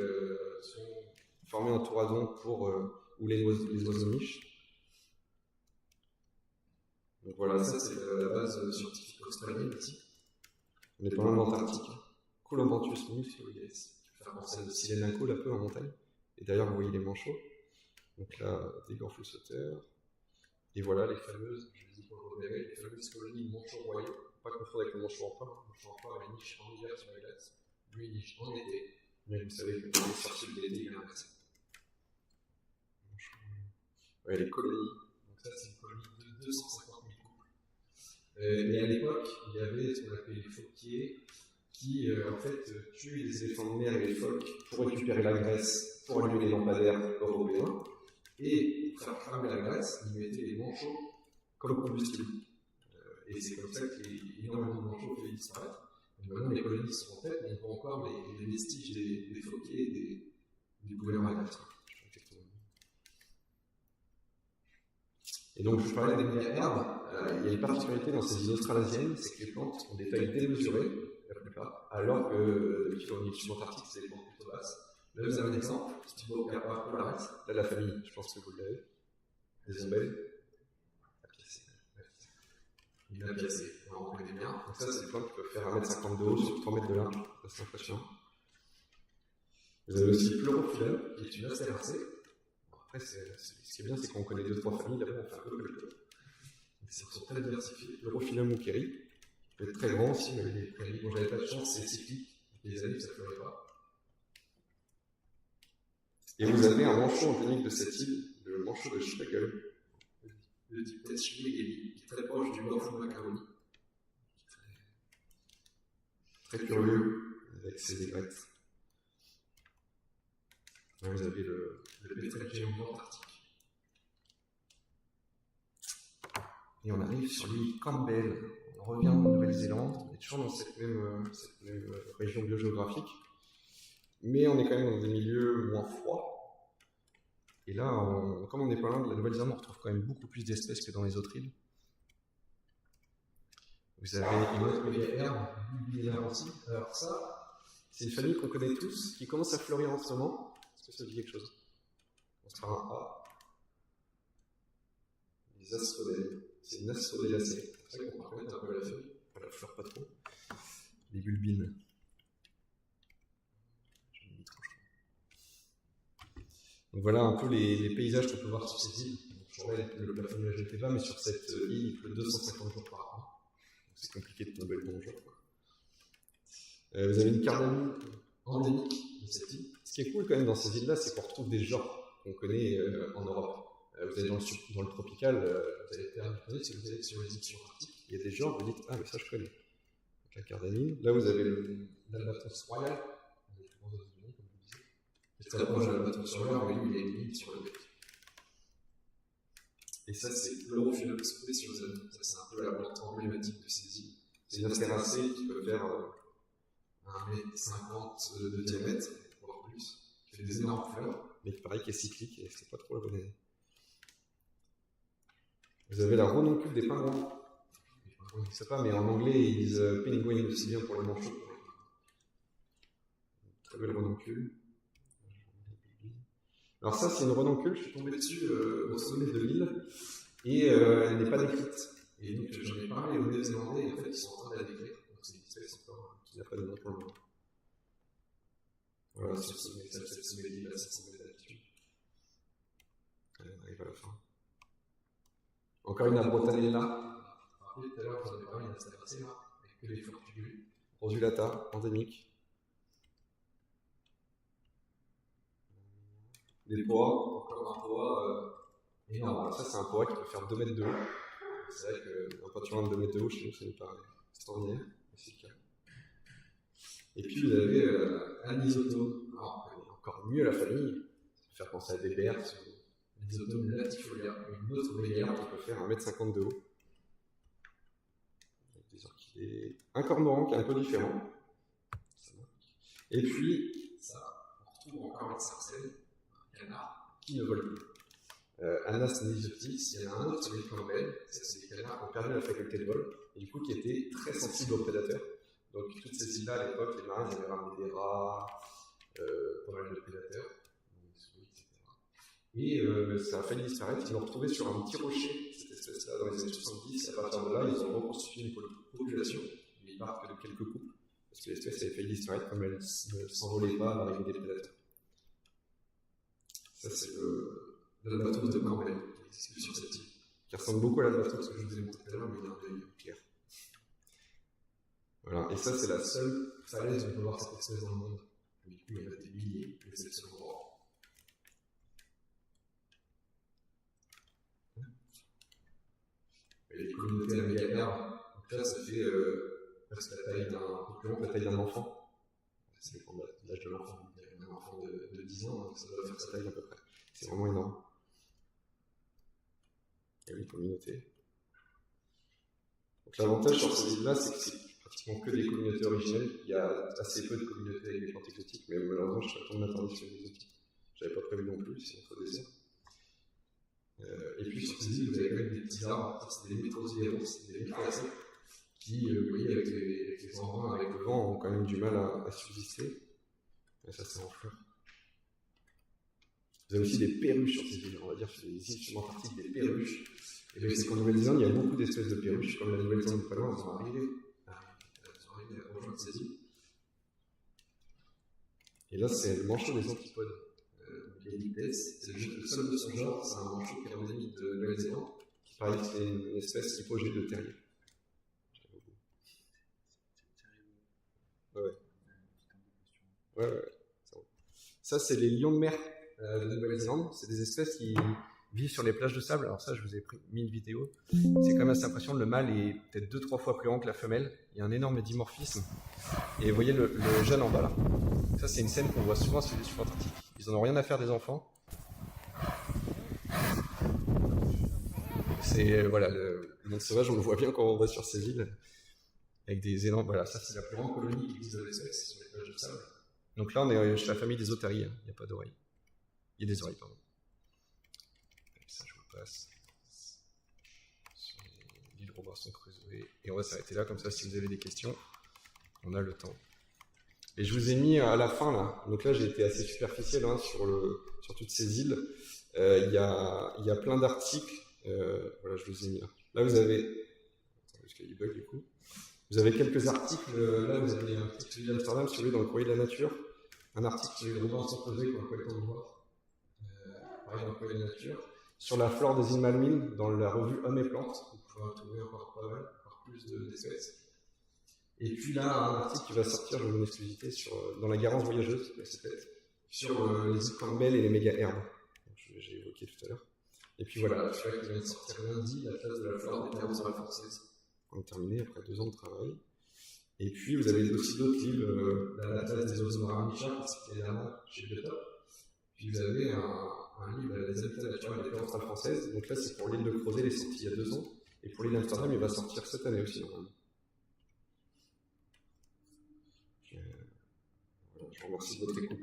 sont formés en tourason pour où les oiseaux nichent. Donc voilà, ça c'est la base scientifique australienne ici. On est pas loin de l'Antarctique. Columbanthus muscoides, qui fait penser à une silène un peu en montagne. Et d'ailleurs, vous voyez les manchots. Donc là, des gorfous-sauteurs. Et voilà les fameuses, je vous dis pour le repérer, les fameuses colonies manchots royaux. Pas confondre avec le manchot empereur. Le manchot empereur, il niche en hiver sur les glaces. Lui, il niche en été. Mais vous savez que les sorties de l'été, il est inversé. Ouais, les colonies. Donc ça, c'est une colonie de 250 000 couples. Et à l'époque, il y avait ce qu'on appelait les phoquiers qui, en fait, tuaient les éléphants de mer et les phoques pour récupérer la graisse pour allumer les lampadaires européens. Et pour faire cramer la graisse, ils mettaient les manchots comme combustible. Et c'est comme ça que énormément de manchots ont fait disparaître. Et maintenant, les colonies sont en tête, mais on voit encore les vestiges des phoquiers et des gouverneurs à graisse. Et donc, je parlais des mégaherbes. Il y a une particularité dans ces îles australasiennes, c'est que les plantes ont des tailles démesurées, la plupart, alors que d'habitude, en île subantarctique, c'est des plantes plutôt basses. Là, vous avez un exemple, Stibocarpa polaris. Là, la famille, je pense que vous l'avez. Les ombelles. Il a piacé, on connaît bien. Donc, ça, c'est des plantes qui peuvent faire 1,50 m de haut sur 3 mètres de large. C'est impressionnant. Vous avez aussi Pleurophyllum, qui est une astéracée. Après, ce qui est bien, c'est qu'on connaît 2-3 familles, là-bas, on fait un peu comme le Ils sont très diversifiés. Pleurophyllum muckeri, qui peut être très grand aussi, mais les prairies, bon, j'avais pas de chance, c'est cyclique. Les années, ça ne fleurit pas. Et vous avez un manchot endémique de cette île, le manchot de Schlegel, le Diptès schlegeli, qui est très proche du Gorfou macaroni. Très curieux, avec ses aigrettes. Là, vous avez le pétrel géant antarctique. Et on arrive sur l'île Campbell. On revient en Nouvelle-Zélande, on est toujours dans cette même région biogéographique, mais on est quand même dans des milieux moins froids. Et là, comme on n'est pas loin de la Nouvelle-Zélande, on retrouve quand même beaucoup plus d'espèces que dans les autres îles. Vous avez une autre mégaherbe, Bulbinaire aussi. Alors ça, c'est une famille qu'on connaît tous, qui commence à fleurir en ce moment. Est-ce que ça dit quelque chose? On sera un A. Les astrodèles. C'est une astrodélacée. C'est pour ça qu'on peut reconnaître un peu la feuille. Enfin, la fleur pas trop. Les bulbines. Donc voilà un peu les paysages qu'on peut voir sur ces îles. Je reviens le plafond nuageux n'était pas, mais sur cette île, il pleut 250 jours par an. C'est compliqué de tomber le bon jour. Vous avez une cardamine endémique de cette île. Ce qui est cool quand même dans ces îles-là, c'est qu'on retrouve des genres qu'on connaît en Europe. Vous allez dans le tropical, vous allez faire du connaître si vous allez sur les îles subantarctiques. Il y a des genres, vous dites, ah mais ça je connais. Donc la cardamine. Là vous avez l'albatros royal. C'est très proche de l'albatros royal, mais lui il est limite sur le bec. Et ça c'est Pleurophyllum speciosum. Ça c'est un peu la plante emblématique de ces îles. C'est une astéracée qui peut faire 1,50 m de diamètre, voire plus, qui fait des énormes fleurs, mais qui paraît qu'elle est cyclique et c'est pas trop la bonne année. Vous avez la renoncule des pingouins. Je ne sais pas, mais en anglais ils disent penguin aussi bien pour les manchots. Très belle renoncule. Alors ça c'est une renoncule, je suis tombé dessus au sommet de l'île et elle n'est pas décrite. Et donc j'en ai parlé aux Néo-Zélandais et en fait ils sont en train de la décrire. Donc c'est une espèce voilà, sur ce message, cette sommet là, cette sommet d'altitude. On arrive à la fin. Encore une Abrotanella. Rappelez tout à l'heure, vous avez parlé de cette partie là, avec que les fortunes. Rosulata, endémique. Des pois, encore un pois énorme. Ça, c'est un pois qui peut faire 2 mètres de haut. C'est vrai qu'un pâturage de 2 mètres de haut, chez nous, ça nous paraît extraordinaire. C'est le cas. Et puis, vous avez Anisotome. Encore mieux la famille. Ça peut faire penser à des berces. Anisotome latifolia, une autre bruyère qui peut faire 1,50 m de haut. Avec des orchidées. Un cormoran qui est un peu différent. Et puis, ça, on retrouve encore une sarcelle, un canard, qui ne vole plus. Anas nisiotis, il y en a un autre sur l'île Campbell, c'est des canards qui ont perdu la faculté de vol, et du coup qui étaient très sensibles aux prédateurs. Donc toutes ces îles-là, à l'époque, les marins avaient ramené des rats, pas mal de prédateurs, des souris, etc. Et ça a failli disparaître, ils l'ont retrouvé sur un petit rocher, cette espèce-là, dans les années 70, et à partir de là, ils ont reconstitué une population, mais ils partent que de quelques couples, parce que l'espèce avait failli disparaître comme elle ne s'envolait pas à l'arrivée des prédateurs. Ça, c'est l'albatros de Campbell, qui existe sur cette île, qui ressemble beaucoup à l'albatros que je vous ai montré tout à l'heure, mais il a un œil clair. Voilà, et ça, c'est la seule falaise où on peut voir cette espèce dans le monde. Du coup, il y en a des milliers, mais c'est le seul endroit. Et les communautés améliaires, donc là, ça fait presque la taille d'un enfant. Ça dépend de l'âge de l'enfant. Un enfant de 10 ans, donc ça doit faire sa taille à peu près. C'est vraiment énorme. Il y a une communauté. Donc l'avantage sur ces îles-là, c'est que c'est pratiquement que des communautés originelles. Il y a assez peu de communautés avec des plantes exotiques, mais malheureusement, je serais temps de m'attendre sur les exotiques. Je n'avais pas prévu non plus, c'est notre désert. Et puis sur ces îles, vous avez quand même des petits arbres, c'est des métrosidéraux, c'est des microcacées, qui, vous voyez, avec les embruns, avec le vent, ont quand même du mal à subsister. Et ça, c'est en fleurs. Vous avez aussi des perruches sur ces îles, on va dire sur les îles subantarctiques, des perruches. Et bien, c'est qu'en Nouvelle-Zélande, il y a beaucoup d'espèces de perruches, comme la Nouvelle-Zélande pas loin, elles sont arrivées à rejoindre ces îles. Et là, c'est le manchot des antipodes. L'Elipes, c'est le seul de son genre, c'est un manchot qui est endémique de Nouvelle-Zélande, qui paraît que c'est une espèce hypogée de terrier. Ouais. Ça, c'est les lions de mer de Nouvelle-Zélande. C'est des espèces qui vivent sur les plages de sable. Alors ça, je vous ai mis une vidéo. C'est quand même assez impressionnant. Le mâle est peut-être 2-3 fois plus grand que la femelle. Il y a un énorme dimorphisme. Et vous voyez le jeune en bas là. Ça, c'est une scène qu'on voit souvent sur les subantarctiques. Ils en ont rien à faire des enfants. C'est voilà, le monde sauvage, on le voit bien quand on va sur ces îles. Avec des énormes. Voilà, ça, c'est la plus grande colonie qui existe de l'espèce sur les plages de sable. Donc là, on est chez la famille des otaries. Il n'y a pas d'oreilles. Il y a des oreilles, pardon. Ça, je vous passe. L'île Robinson Crusoe. Et on va s'arrêter là, comme ça, si vous avez des questions, on a le temps. Et je vous ai mis à la fin, là. Donc là, j'ai été assez superficiel sur toutes ces îles. Il y a plein d'articles. Voilà, je vous ai mis là. Là, vous avez. Attends, parce qu'il y a du bug, du coup. Vous avez quelques articles. Là, vous avez un article sur l'île d'Amsterdam, si vous voulez, dans le courrier de la nature. Un article sur l'île Robinson Crusoe, qu'on n'a pas le temps de voir. Pareil, dans le courrier de la nature. Sur la flore des îles Malouines, dans la revue Hommes et Plantes. Vous pouvez trouver encore pas mal, encore plus d'espèces. Et puis là, un article qui va sortir en exclusivité dans la Garance voyageuse, sur les îles Campbell et les méga-herbes. J'ai évoqué tout à l'heure. Et puis voilà, celui-là qui vient de sortir lundi, la place de la flore des terres françaises. On a terminé après 2 ans de travail. Et puis vous avez aussi d'autres livres, la place des oiseaux marins, qui était là chez Biotop. Puis vous avez un livre, Les habitats naturels des terres australes françaises. Donc là, c'est pour l'île de Crozet, il est sorti il y a 2 ans. Et pour l'île d'Amsterdam, il va sortir cette année aussi, normalement. Je vous remercie de votre écoute.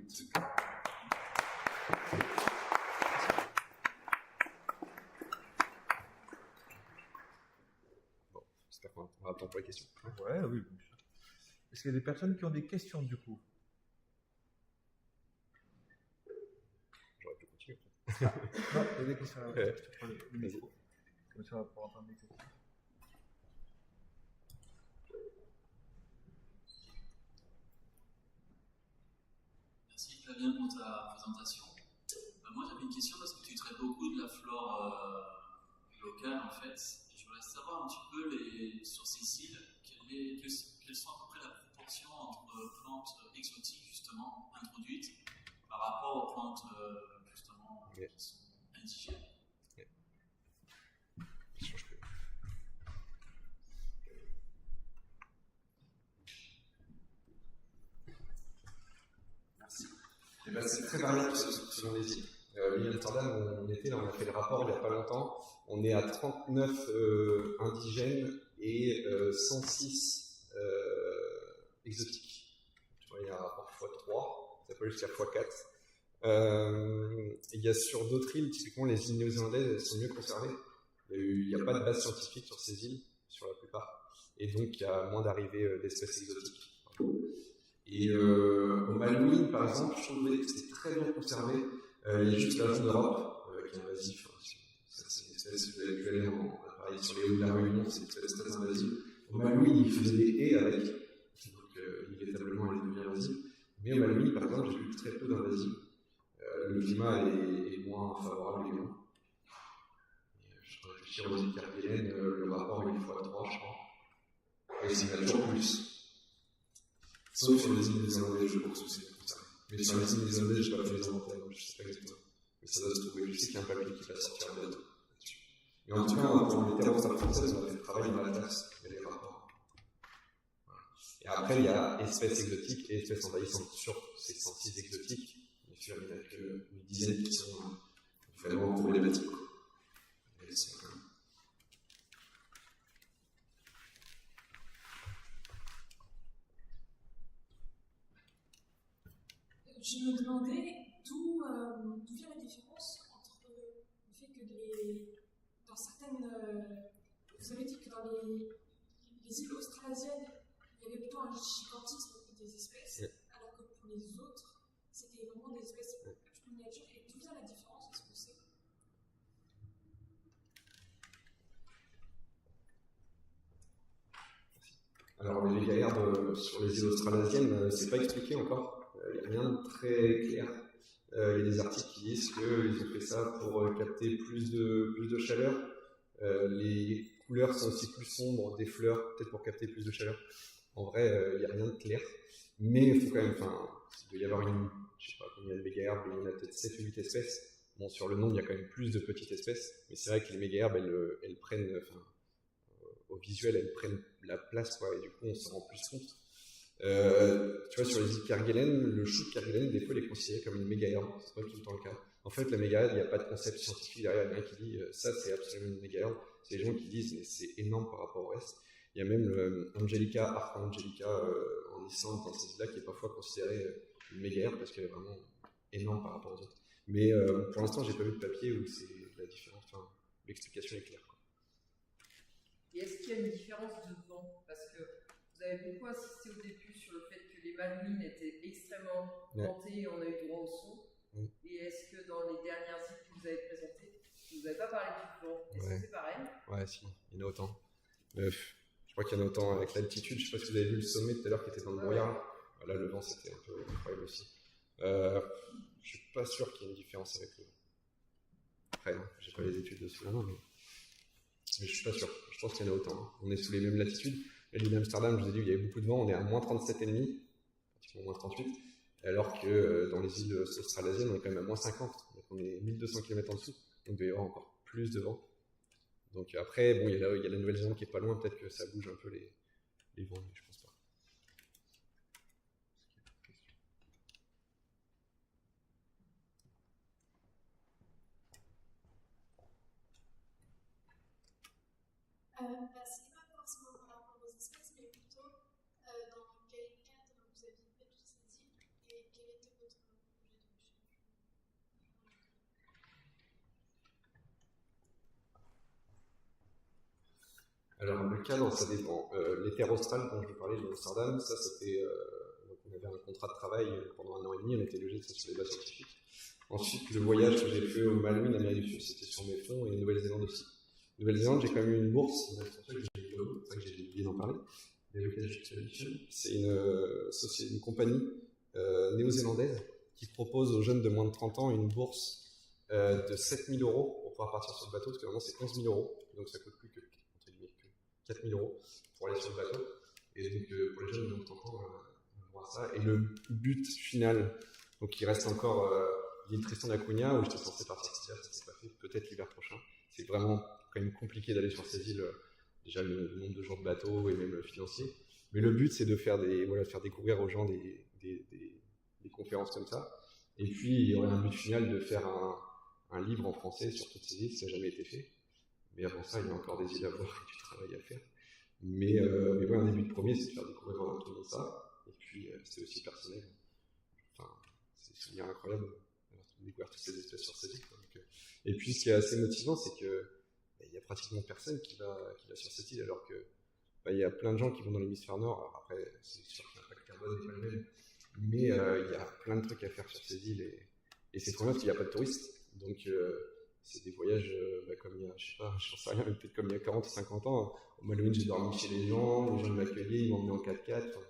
Bon, j'espère qu'on aura le temps pour les questions. Ouais, oui. Est-ce qu'il y a des personnes qui ont des questions du coup? J'aurais pu continuer. Non, il y a des questions là. Ouais. Je te prends le micro. Comme ça, on va pouvoir entendre les questions. Merci. présentation. Moi, j'avais une question parce que tu traites beaucoup de la flore locale, en fait. Et je voudrais savoir un petit peu, sur ces îles, quelles sont à peu près la proportion entre plantes exotiques, justement, introduites, par rapport aux plantes, justement, qui sont indigènes. Eh ben, c'est très variable selon les îles. L'île Amsterdam, on était là, on a fait le rapport il n'y a pas longtemps. On est à 39 indigènes et 106 exotiques. Tu vois, il y a un rapport x3, ça peut aller jusqu'à x4. Il y a sur d'autres îles, typiquement les îles néo-zélandaises, elles sont mieux conservées. Il n'y a pas de base scientifique sur ces îles, sur la plupart. Et donc, il y a moins d'arrivées d'espèces exotiques. Et au Malouine, par exemple, je trouvais que c'était très bien conservé. Il y a juste l'agent d'Europe, qui est invasif. Ça, c'est une espèce, vous avez pu aller pareil, sur les hauts de la Réunion, c'est une espèce très invasive. Au Malouine, il faisait des haies avec, donc inévitablement, elle devient invasive. Mais au Malouine, par exemple, j'ai vu très peu d'invasives. Le climat est moins favorable également. Je peux réfléchir aux Écarpélènes, le rapport est 1x3, je crois. Et c'est toujours plus. Sauf sur les îles néo-zélandaises, je pense que c'est comme ça. Mais sur les îles néo-zélandaises, je n'ai pas fait les inventaires, donc je ne sais pas exactement. Mais ça doit se trouver. Je sais qu'il y a un papier qui va sortir bientôt. Mais en tout cas, pour les terroristes françaises, on a fait le travail dans la tasse. Il y a des rapports. Voilà. Et après, il y a espèces exotiques et espèces envahissantes. Sur ces 106 exotiques, bien sûr, il n'y en a qu'une dizaine qui sont vraiment problématiques. Je me demandais d'où vient la différence entre le fait que dans certaines. Vous avez dit que dans les îles australasiennes, il y avait plutôt un gigantisme des espèces, alors que pour les autres, c'était vraiment des espèces plus miniatures. Et d'où vient la différence? Est-ce que c'est. Alors, les gaillards sur les îles australasiennes, c'est pas expliqué encore. Il n'y a rien de très clair. Il y a des articles qui disent qu'ils ont fait ça pour capter plus de chaleur. Les couleurs sont aussi plus sombres des fleurs, peut-être pour capter plus de chaleur. En vrai, il n'y a rien de clair. Mais il faut quand même, il doit y avoir je sais pas combien de mégaherbes, il y en a peut-être 7 ou 8 espèces. Bon, sur le nombre, il y a quand même plus de petites espèces. Mais c'est vrai que les mégaherbes, elles prennent, au visuel, elles prennent la place, quoi, et du coup, on s'en rend plus compte. Tu vois, sur les îles Kerguelen, le chou de Kerguelen, des fois, il est considéré comme une mégaherbe. C'est pas tout le temps le cas. En fait, la mégaherbe, il n'y a pas de concept scientifique derrière. Il y a quelqu'un qui dit ça, c'est absolument une mégaherbe. C'est les gens qui disent mais c'est énorme par rapport au reste. Il y a même le Angelica, Arca Angelica en Islande, dans ces îles-là, qui est parfois considérée une mégaherbe parce qu'elle est vraiment énorme par rapport aux autres. Mais pour l'instant, j'ai pas vu de papier où c'est la différence. L'explication est claire. Et est-ce qu'il y a une différence de vent? Parce que vous avez beaucoup insisté au début sur le fait que les Malouines étaient extrêmement ventées et on a eu droit au son. Et est-ce que dans les dernières îles que vous avez présentées, vous n'avez pas parlé du vent? Est-ce que c'est pareil? Ouais, si, il y en a autant. Je crois qu'il y en a autant avec l'altitude. Je ne sais pas si vous avez vu le sommet tout à l'heure qui était dans le brouillard. Là, le vent, c'était un peu incroyable aussi. Je ne suis pas sûr qu'il y ait une différence avec le vent. Après, je n'ai pas les études dessus là, mais je ne suis pas sûr. Je pense qu'il y en a autant. On est sous les mêmes latitudes. L'île d'Amsterdam, je vous ai dit, il y avait beaucoup de vent. On est à moins 37,5, pratiquement moins 38. Alors que dans les îles australasiennes, on est quand même à moins 50. Donc on est 1200 km en dessous. Donc il doit y avoir encore plus de vent. Donc après, bon, il y a la Nouvelle-Zélande qui est pas loin. Peut-être que ça bouge un peu les vents, mais je pense pas. C'est pas forcément par rapport aux espèces, mais plutôt dans quel cadre vous aviez fait toutes ces îles et quel était votre projet de recherche? Alors le cadre, ça dépend. Les terres australes dont je vous parlais de Amsterdam, ça c'était. Donc on avait un contrat de travail pendant 1 an et demi, on était logé sur les bases scientifiques. Ensuite, le voyage que j'ai fait au Malouine, Amérique du Sud, c'était sur mes fonds, et Nouvelle-Zélande aussi. Nouvelle-Zélande, j'ai quand même eu une bourse, c'est pour ça que j'ai oublié d'en parler. C'est une compagnie néo-zélandaise qui propose aux jeunes de moins de 30 ans une bourse de 7 000 € pour pouvoir partir sur le bateau, parce que vraiment c'est 11 000 €, donc ça coûte plus que, entre guillemets, que 4 000 € pour aller sur le bateau. Et donc pour les jeunes de moins de 30 ans, on voit ça. Et le but final, donc il reste encore l'île Tristan d'Acunha, où j'étais censé partir cet hiver, ça s'est pas fait, peut-être l'hiver prochain. C'est vraiment quand même compliqué d'aller sur ces îles, déjà le nombre de jours de bateau et même le financier. Mais le but c'est de faire faire découvrir aux gens des conférences comme ça. Et puis il y aurait un but final de faire un livre en français sur toutes ces îles, ça n'a jamais été fait. Mais avant ça, il y a encore des îles à voir et du travail à faire. Mais un des buts premiers, c'est de faire découvrir à tout le monde ça. Et puis c'est aussi personnel. Enfin, c'est des souvenirs incroyables d'avoir découvert toutes ces espèces sur ces îles. Et puis ce qui est assez motivant, c'est que il y a pratiquement personne qui va sur cette île, alors que il y a plein de gens qui vont dans l'hémisphère nord. Alors après, c'est sûr que l'impact carbone n'est pas le même. Mais il y a plein de trucs à faire sur ces îles et c'est trop bien parce qu'il n'y a pas de touristes. Donc c'est des voyages comme il y a, je sais pas, j'en sais rien, peut-être comme il y a 40 ou 50 ans. Au Malouine, j'ai dormi chez les gens m'accueillaient, ils m'emmenaient en 4x4. Enfin,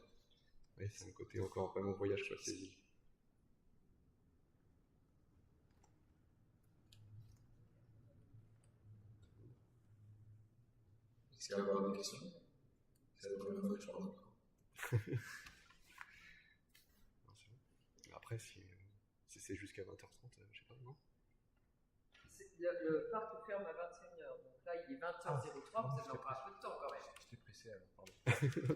ouais, c'est un côté encore vraiment voyage, quoi, ces îles. Est-ce qu'il y a encore des questions? C'est la première fois que je parle. Après, si c'est jusqu'à 20h30, je sais pas, non? Le parc ferme à 21h, donc là il est 20h03, vous avez encore un peu de temps quand même. J'étais pressé alors, pardon.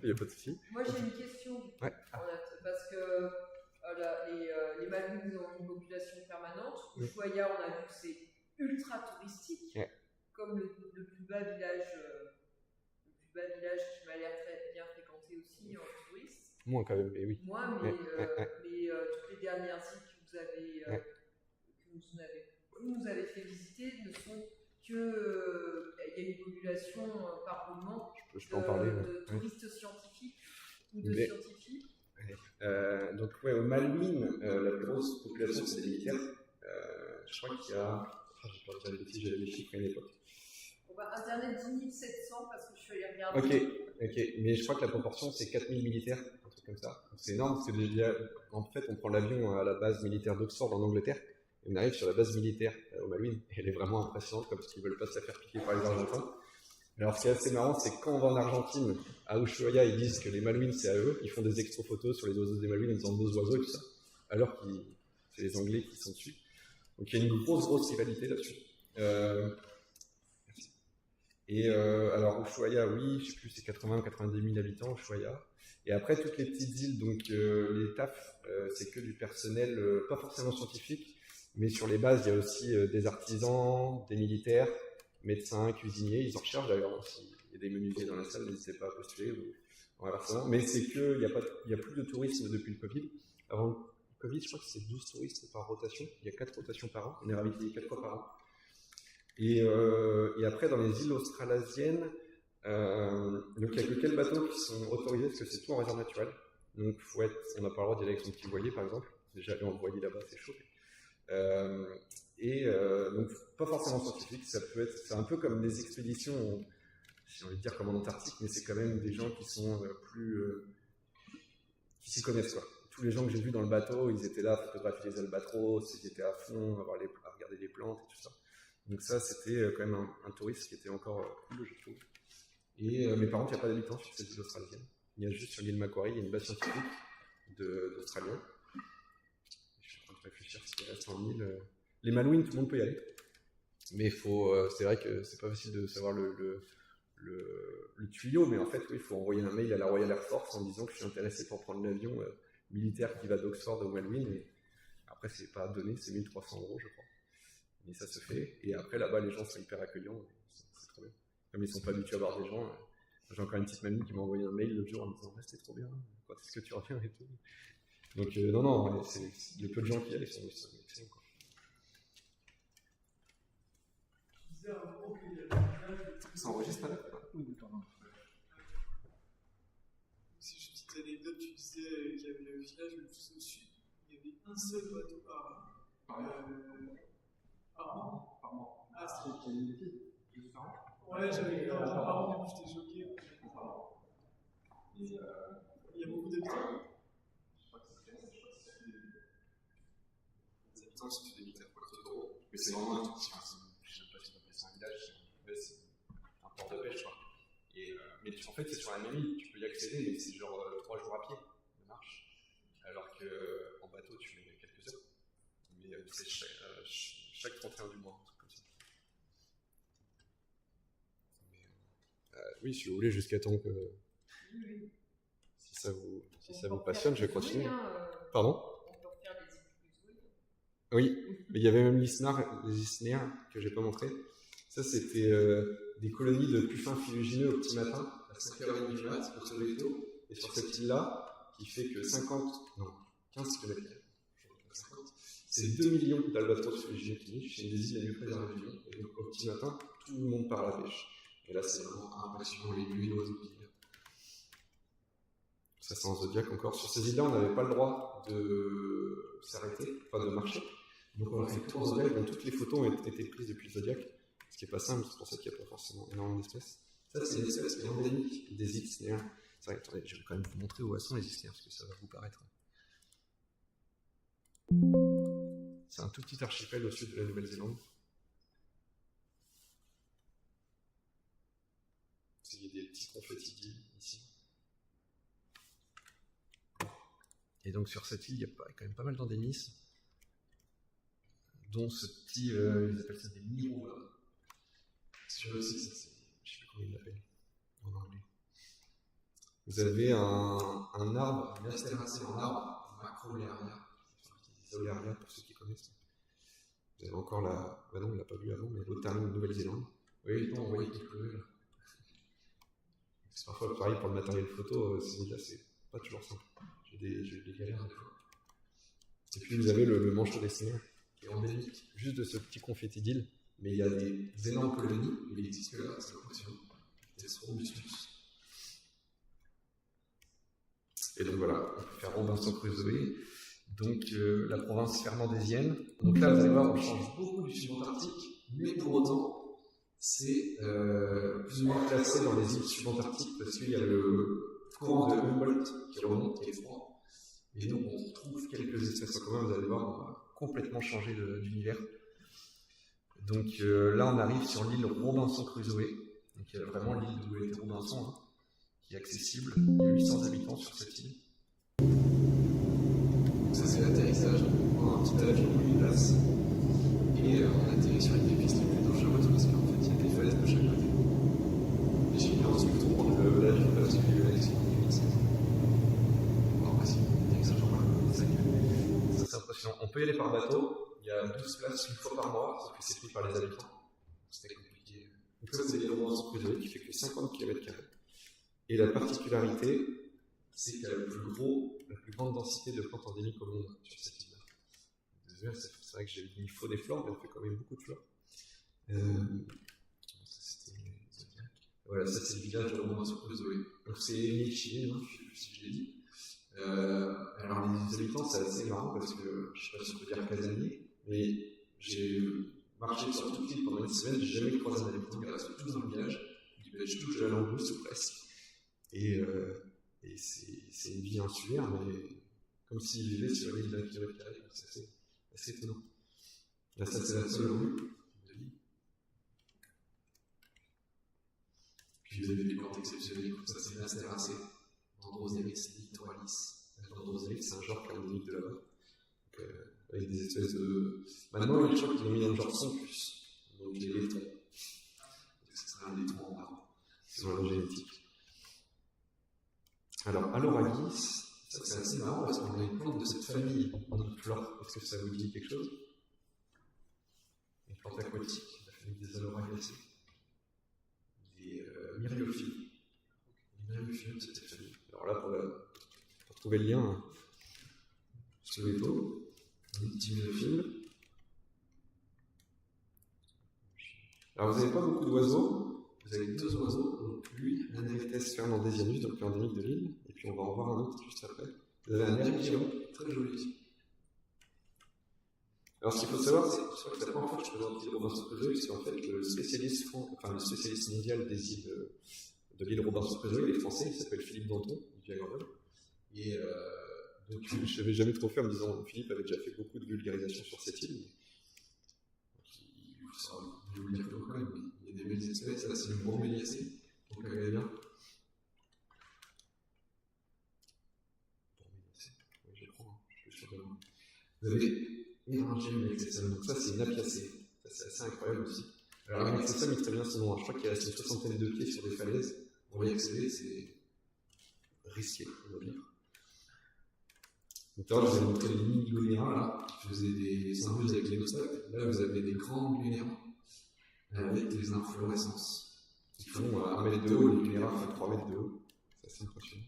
Il n'y a pas de souci. Moi j'ai une question, Ouais. parce que les Malouines ont une population permanente. Ushuaïa, on a vu que c'est ultra touristique, comme le plus bas village qui m'a l'air très bien fréquenté aussi en touristes. Moins quand même, mais oui. Moins, mais toutes les dernières îles que vous nous avez fait visiter ne sont que il y a une population par roulement je peux en parler, de touristes scientifiques ou de scientifiques. Donc au Malouine, la plus grosse population c'est des militaires. Je crois qu'il y a, j'ai peur de dire des bêtises, j'avais les chiffres à une époque. Internet 10 700 parce que je suis allé regarder. Ok, mais je crois que la proportion c'est 4 000 militaires, un truc comme ça. C'est énorme parce que en fait on prend l'avion à la base militaire d'Oxford en Angleterre. Et on arrive sur la base militaire au Malouine, et elle est vraiment impressionnante, comme parce qu'ils veulent pas se la faire piquer par les Argentins. Alors ce qui est assez marrant, c'est que quand on va en Argentine, à Ushuaïa, ils disent que les Malouines c'est à eux, ils font des expo photos sur les oiseaux des Malouines en disant beaux oiseaux et tout ça, alors que c'est les Anglais qui sont dessus. Donc il y a une grosse rivalité là-dessus. Alors Ushuaïa, oui, je sais plus, c'est 80 ou 90 000 habitants, Ushuaïa. Et après, toutes les petites îles, donc les TAF, c'est que du personnel, pas forcément scientifique, mais sur les bases, il y a aussi des artisans, des militaires, médecins, cuisiniers, ils en recherchent d'ailleurs. S'il y a des menuisiers dans la salle, n'hésitez pas à postuler ou inversement. Mais c'est qu'il n'y a plus de tourisme depuis le Covid. Avant le Covid, je crois que c'est 12 touristes par rotation. Il y a 4 rotations par an. On est réinvité 4 fois par an. Et après, dans les îles australasiennes, donc il n'y a que quelques bateaux qui sont autorisés parce que c'est tout en réserve naturelle. Donc on n'a pas le droit d'y aller avec son petit voilier, par exemple. Déjà aller en voilier là-bas, c'est chaud. Donc pas forcément scientifique, c'est un peu comme des expéditions, j'ai envie de dire comme en Antarctique, mais c'est quand même des gens qui sont qui s'y connaissent quoi. Tous les gens que j'ai vus dans le bateau, ils étaient là à photographier les albatros, ils étaient à fond, à regarder les plantes et tout ça. Donc ça c'était quand même un tourisme qui était encore cool, je trouve. Mais par contre il n'y a pas d'habitants sur cette île australienne. Il y a juste sur l'île Macquarie, il y a une base scientifique d'Australiens. Réfléchir ce qui reste en île. Les Malouines, tout le monde peut y aller. Mais c'est vrai que c'est pas facile de savoir le tuyau, mais en fait, oui, il faut envoyer un mail à la Royal Air Force en disant que je suis intéressé pour prendre l'avion militaire qui va d'Oxford aux Malouines. Et après, c'est pas donné, c'est 1 300 €, je crois. Mais ça se fait. Et après, là-bas, les gens sont hyper accueillants. C'est trop bien. Comme ils sont pas habitués à voir des gens. J'ai encore une petite mamie qui m'a envoyé un mail l'autre jour en me disant c'était trop bien, quand est-ce que tu reviens et tout. Donc non, le peu de gens qui y allent sont excellents. Ça enregistre là? Si je petite anecdote, tu disais qu'il y avait le village le plus au sud, il y avait un seul bateau par an. Ah, c'était une filles. Ouais, j'avais un par an, j'étais choqué. Il y a beaucoup d'habitants. Saint-Quentin, c'est des militaires pour l'Artodoro, mais c'est vraiment un tout petit, enfin, je ne sais pas si on appelle ça un village, c'est un port de pêche, quoi. Et, mais en fait, c'est sur la même île, tu peux y accéder, mais c'est genre 3 jours à pied de marche, alors qu'en bateau, tu mets quelques heures. Mais c'est chaque 31 du mois, un truc comme ça. Mais, oui, si vous voulez, jusqu'à temps que... Si ça vous passionne, je vais continuer. Pardon? On peut refaire des îles plus. Oui, mais il y avait même les Isnéas que j'ai pas montré. Ça, c'était des colonies de puffins filugineux au petit matin, à 5h30 du mat, pour se lever tôt. Et sur cette île-là, qui fait que 15 km, c'est 2 millions d'albatros filugineux qui nichent. C'est une des îles les mieux préservées du monde. Et donc, au petit matin, tout le monde part à la pêche. Et là, c'est vraiment impressionnant, les nuits d'oiseaux qui viennent. Ça, c'est en Zodiac encore. Sur ces îles-là, on n'avait pas le droit de s'arrêter, enfin de marcher. Donc, on a fait le tour Zodiac, dont toutes les photos ont été prises depuis le Zodiac. Ce qui n'est pas simple, c'est pour ça qu'il n'y a pas forcément énormément d'espèces. Ça, c'est une espèce qui est endémique des îles Isnéas. C'est vrai, attendez, je vais quand même vous montrer où elles sont les Isnéas, parce que ça va vous paraître. C'est un tout petit archipel au sud de la Nouvelle-Zélande. Il y a des petits confettis d'îles ici. Et donc sur cette île, il y a quand même pas mal d'endémismes, dont ce petit, ils appellent ça des miros là. Celui-là aussi, ça c'est, je sais plus comment ils l'appellent en anglais. Vous avez un arbre, une astéracée en arbre, Macroléaria, des Oléaria pour ceux qui connaissent. Vous avez encore la, bah non, on l'a pas vu avant, mais l'Otarie de Nouvelle-Zélande. Oui, on voit qu'il pleut là. C'est parfois pareil pour le matériel photo, c'est pas toujours simple. J'ai des galères des fois. Et puis vous avez le manchot des Isnéas, qui est endémique, juste de ce petit confetti d'île, mais il y a des énormes colonies, mais il existe que là, c'est impressionnant. Des Robustus. Et donc voilà, on peut faire Robinson Crusoe, donc la province fernandésienne. Donc là, vous allez voir, on change beaucoup du subantarctique, mais pour autant, c'est plus ou moins classé dans les îles subantarctiques parce qu'il y a le courant de Humboldt qui remonte, qui est froid. Et donc on retrouve quelques espèces en commun, vous allez voir, on va complètement changer d'univers. Donc là on arrive sur l'île Robinson Crusoe, donc il y a vraiment l'île d'où était Robinson, hein, qui est accessible, il y a 800 habitants sur cette île. Ça c'est l'atterrissage, on prend un petit avion, une place, et on atterrit sur une des pistes les plus dangereuses parce qu'en fait il y a des falaises de chaque côté. Et j'ai bien ensuite de prendre l'avion parce qu'il y a eu l'accident en 2016. Alors voici, l'atterrissage en bas, ça c'est impressionnant. On peut y aller par bateau, il y a 12 places une fois par mois, sauf que c'est pris par les habitants. C'était compliqué. Donc ça c'est l'île Robinson Crusoe qui fait que 50 km². Et la particularité, c'est qu'il y a la plus grande densité de plantes endémiques au monde sur cette île. Désolé, c'est vrai que j'ai mis faux des flores, mais on fait quand même beaucoup de fleurs. Voilà, ça c'est le village de Robinson Crusoe. Donc c'est une île chilienne, je ne sais plus si je l'ai dit. Alors les habitants, c'est assez marrant parce que, je ne sais pas si on peut dire casanier, mais j'ai marché sur toute l'île pendant une semaine, j'ai jamais croisé un habitant, ils restent tous dans le village, ils pêchent tous de la langouste ou presque. Et c'est une vie insulaire, mais comme s'ils vivaient sur une île d'1 km², c'est assez étonnant. Là, ça c'est la seule rue de l'île. Puis vous avez des plantes exceptionnelles, ça c'est une astéracée, Dendroserix littoralis. Dendroserix, c'est un genre qui est endémique de là-bas. Avec des espèces de... Maintenant, je crois qu'ils ont mis un genre Sompus, donc les laitons. C'est un laiton en arbre, c'est dans la génétique. Alors, Aloragis, ça c'est assez marrant parce qu'on a une plante de cette famille dans notre flore. Est-ce que ça vous dit quelque chose? Une plante aquatique, la famille des Aloragacées. Des myriophiles. Les myriophiles de cette famille. Alors là, pour trouver le lien, sur les taux, un petit myriophiles. Alors, vous n'avez pas beaucoup d'oiseaux. Vous avez 2 oiseaux, donc lui, l'Anerites fernandesianus, donc l'endémique de l'île, et puis on va en voir un autre juste après. Vous avez un erigion, très joli. Alors ce qu'il faut savoir, c'est que la première fois que je présente l'île Robinson Crusoe, c'est qu'en fait le spécialiste mondial des îles de l'île Robinson Crusoe, il est français, il s'appelle Philippe Danton, du Grenoble. Et Donc je n'avais jamais trop fait en me disant Philippe avait déjà fait beaucoup de vulgarisation sur cette île. Il faut vous le dire quand même, il y a des belles espèces. Là, c'est le gros méliacé, donc bien. Je crois, je suis sûr de moi. Vous avez Eryngium mexicum, donc ça c'est une apiacée. Ça c'est assez incroyable aussi. Alors la mexicum il très bien sinon, je crois qu'il reste une soixantaine de pieds sur des falaises. Pour y accéder, c'est risqué, on va dire. Donc là, je vous ai montré les mini-lunéras, là, qui faisaient des symbioses avec les nostopes. Là, vous avez des grands lunéras avec des inflorescences qui font 1 mètre de haut, les lunéras font 3 mètres de haut. C'est assez impressionnant.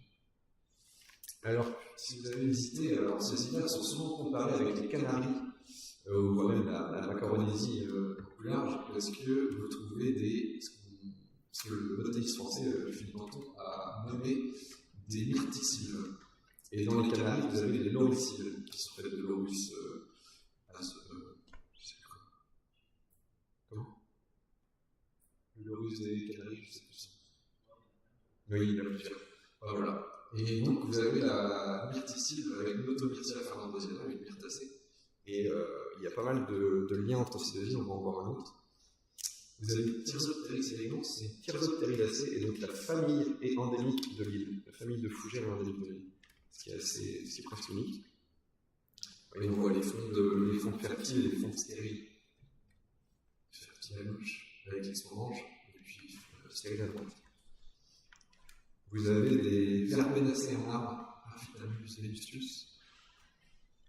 Alors, si vous avez visité, alors ces îles-là sont souvent comparées avec les Canaries, ou même la Macaronésie plus large, parce que vous trouvez ce que le botaniste français Philippe Danton a nommé des myrticides. Et dans les Canaries, vous avez des lauricides, qui sont faits de laurus je sais plus comment. Le laurus des Canaries, je sais plus. Oui, il y en a plusieurs. Voilà. Et donc, vous avez la myrticide avec l'automyrtia fernandosiana, avec myrtacée. Et il y a pas mal de liens entre ces deux îles, on va en voir un autre. Vous avez Tyrosopteryx elegans, c'est Tyrosopteridacée, et donc la famille est endémique de l'île. La famille de fougères est endémique de l'île. Ce qui est presque unique. Et on voit les fonds fertiles et les fonds stériles. Fertiles à gauche, avec les oranges, et puis stériles à droite. Vous avez des verbénacées en arbre, Raphitamulus velustius.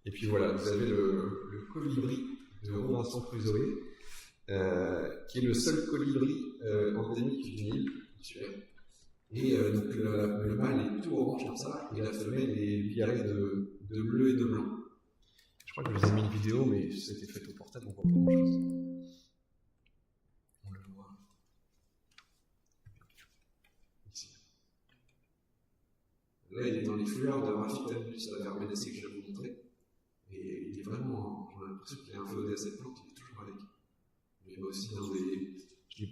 Et puis voilà, vous avez le colibri de Robinson Crusoe, qui est le seul colibri endémique d'une île, et donc le mâle est tout orange comme ça, et la femelle est bigarrée de bleu et de blanc. Je crois que je vous ai mis une vidéo, mais c'était fait au portable, on voit pas grand chose. On le voit ici. Là, il est dans les fleurs de Raphitamulus verbénacée que je vais vous montrer. Et il est vraiment, j'ai l'impression qu'il est inféodé à cette plante, il est toujours avec. Mais aussi dans des. J'ai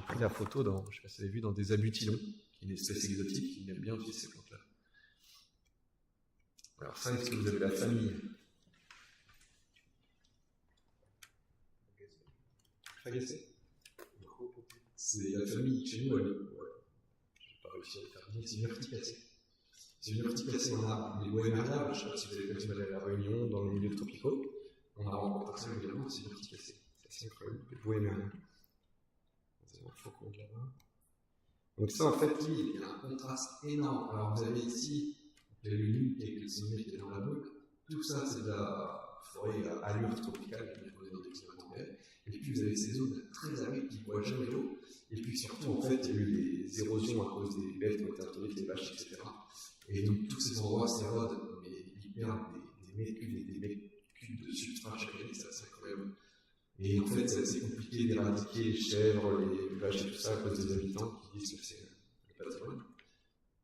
pris la photo dans, je ne sais pas si vous avez vu, dans des abutilons, qui est une espèce exotique, qui aime bien aussi ces plantes-là. Alors ça, est-ce que vous avez la famille Fagacée. C'est la famille chez nous, elle est. Voilà. Je n'ai pas réussi à le faire bien, c'est une urticacée. C'est une urticacée en arbre. Les Bohémerias, je ne sais pas si vous avez fait à la Réunion, dans les milieux tropicaux, on a rencontré ça régulièrement, c'est une urticacée. C'est assez incroyable, les Bohémerias. Donc ça, en fait, il y a un contraste énorme. Alors vous avez ici les lunes et le sommet qui est dans la boule. Tout ça, c'est de la forêt à allure tropicale, on est dans des climats tempérés. Et puis vous avez ces zones très arides qui ne voient jamais l'eau. Et puis surtout, en fait, il y a eu des érosions à cause des bêtes qui ont été introduites, des vaches, etc. Et donc tous ces endroits s'érodent, mais ils perdent des mètres cubes et des mètres cubes de substrat chaque année, c'est assez incroyable. Et en fait, c'est compliqué d'éradiquer les chèvres, les vaches et tout ça à cause des habitants qui disent que c'est le patrimoine.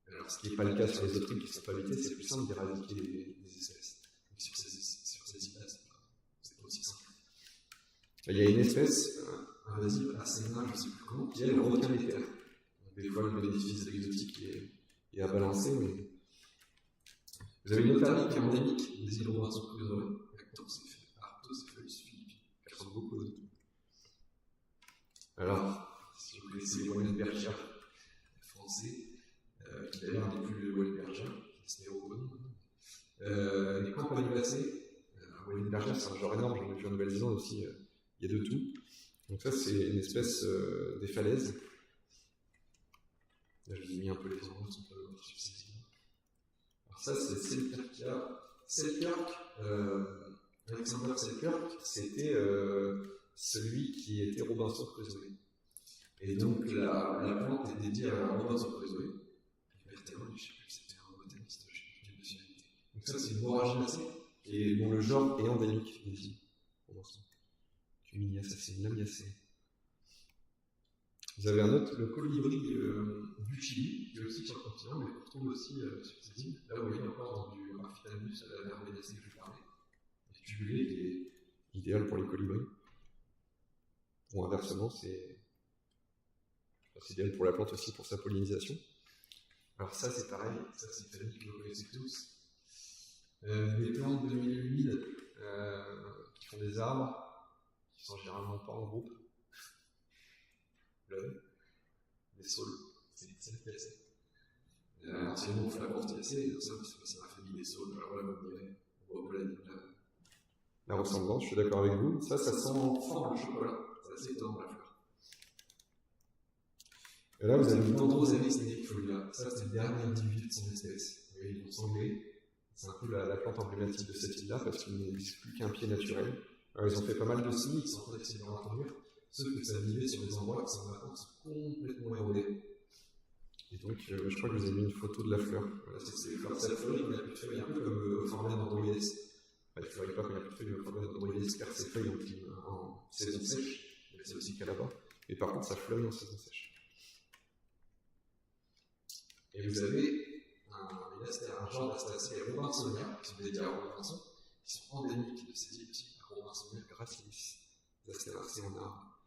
Alors, ce qui n'est pas le cas sur les autres îles qui ne sont pas habitées, c'est plus simple d'éradiquer les espèces. Mais sur ces îles-là, c'est pas aussi simple. Il y a une espèce invasive assez énorme, je ne sais plus comment, qui elle retient les terres. Donc, des fois, le bénéfice de l'exotique est à balancer, mais. Vous avez une otarie qui est endémique des îles Robinson Crusoe, Arctocéphalus philippines. Beaucoup d'autres. Alors, si vous connaissez les Wallenbergiens français, qui d'ailleurs n'est plus le Wallenbergien, c'est néo-connu. Les campanulacées, Wallenbergien c'est un genre énorme, j'en ai vu en Nouvelle-Zélande aussi, il y a de tout. Donc ça c'est une espèce des falaises. Là je vous ai mis un peu les endroits qui sont pas difficiles. Alors ça c'est Selkirk. Selkirk, Alexander Selkirk, c'était celui qui était Robinson Crusoe. Et donc la plante est dédiée à Robinson Crusoe. Je ne sais plus si c'était un botaniste, je ne sais plus de nationalité. Donc ça c'est une Borraginacée, dont le genre est endémique des îles Robinson. Cuminiacée, c'est une Lamiacée. Vous avez un autre, le colibri du Chili, qui est aussi sur le continent, mais qu'on retrouve aussi sur ces îles. Là vous voyez encore dans du Raphitamulus à la verbénacée que je vous parlais. Tubulé qui est idéal pour les colibris. Ou inversement, c'est idéal pour la plante aussi pour sa pollinisation. Alors ça c'est pareil, ça c'est une famille que vous connaissez tous. Des plantes de milieu humide qui font des arbres, qui sont généralement pas en groupe. Des saules, c'est celles alors sinon on fait la courtiacée, c'est la famille des saules, alors là vous direz, on voit pas la ressemblance, je suis d'accord avec vous. Ça sent fort le chocolat, c'est assez étonnant la fleur. Et là vous avez une Dendrosalis nidifolia, ça c'est le dernier individu de son espèce. Vous voyez, ils sont sanglés. C'est un peu la plante emblématique de cette île-là parce qu'il n'existe plus qu'un pied naturel. Alors, ils ont fait pas mal de semis qui sont en train d'essayer de l'introduire. Ceux que ça vivait sur des endroits qui sont maintenant complètement érodés. Et donc, je crois que vous avez mis une photo de la fleur. Voilà, c'est les fleurs, ça fleurit, il n'y a plus de feuilles, un peu comme Euphorbia androides. Enfin, il ne fleurit pas quand il n'y a plus de feuilles, Euphorbia androides perd ses feuilles en saison sèche. C'est aussi qu'à là-bas. Et par contre, ça fleurit en saison sèche. Et vous avez un genre d'astacées, les Robinsonia, qui sont dédiés à Robinson, qui sont endémiques de ces îles type Robinsonia gracilis, des astacées en arbre.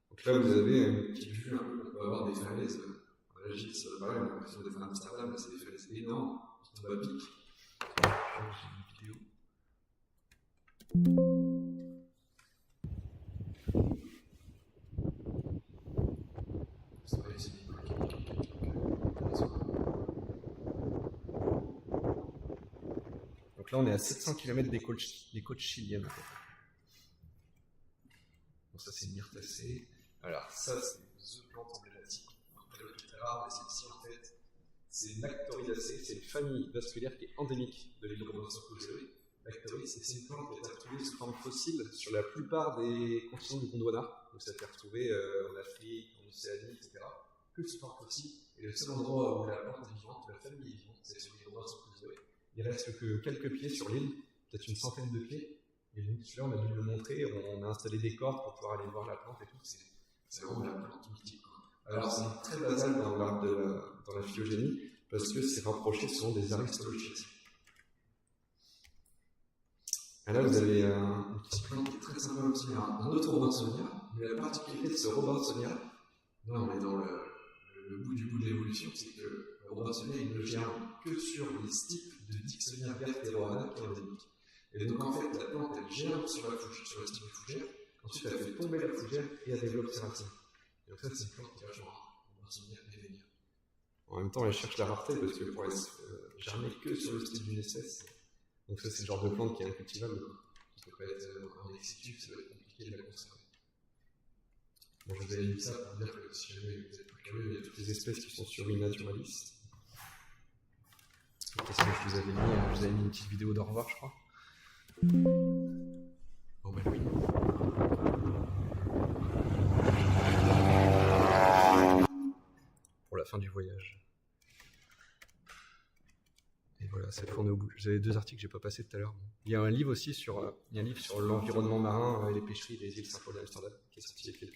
Donc là, vous avez une petite vue, un peu, on peut avoir des falaises. Là, j'ai dit, pareil, on a l'impression d'être à Amsterdam, mais c'est des falaises énormes, qui tombent à pic. J'ai une vidéo. Donc là, on est à 700 km des côtes chiliennes. Donc ça, c'est une myrtacée. Alors ça, c'est une plante emblématique. Après, l'autre est très rare, mais celle-ci, en fait, c'est une Lactoridacée. C'est une famille vasculaire qui est endémique de l'île de Robinson Crusoe. Lactoridacée, c'est une plante qui a été retrouvée sous forme fossile sur la plupart des continents du Gondwana. Donc ça a été retrouvé en Afrique, en Océanie, etc. Que sous forme fossile. Et le seul endroit où la plante est vivante, où la famille est vivante, c'est sur l'île de Robinson Crusoe. Il reste que quelques pieds sur l'île, peut-être une centaine de pieds. Et donc celui-là, on a dû le montrer, on a installé des cordes pour pouvoir aller voir la plante et tout. C'est vraiment la plante mythique. Alors c'est très basal dans l'art dans la phylogénie, parce que c'est rapproché souvent des Aristolochies. Et là, vous avez une petite plante qui est très sympa aussi, un autre Robinsonia. Mais la particularité de ce Robinsonia, là on est dans le bout du bout de l'évolution, c'est que le Robinsonia, il ne germe que sur les types de Dixonia verteroana qui est endémique. Et donc en fait, la plante, elle germe sur la stigme fougère, ensuite elle fait tomber la fougère et elle développe ses racines. Et donc ça, c'est une plante qui est vachement rare. Robinsonia vénénia. En même temps, elle cherche la rareté parce que pour germer que sur le style d'une espèce, donc ça, c'est le genre de plante qui est incultivable, qui ne peut pas être en excitus, ça va être compliqué de la conserver. Bon, je vous avais mis ça pour dire que si jamais vous êtes plus curieux, il y a toutes les espèces qui sont sur Inaturalis. Qu'est-ce que je vous avais mis une petite vidéo d'au revoir, je crois. Bon bah oui. Pour la fin du voyage. Et voilà, cette fois on est au bout. J'avais 2 articles que j'ai pas passé tout à l'heure. Il y a un livre aussi sur l'environnement marin et les pêcheries des îles Saint-Paul et Amsterdam qui est sorti il y a quelques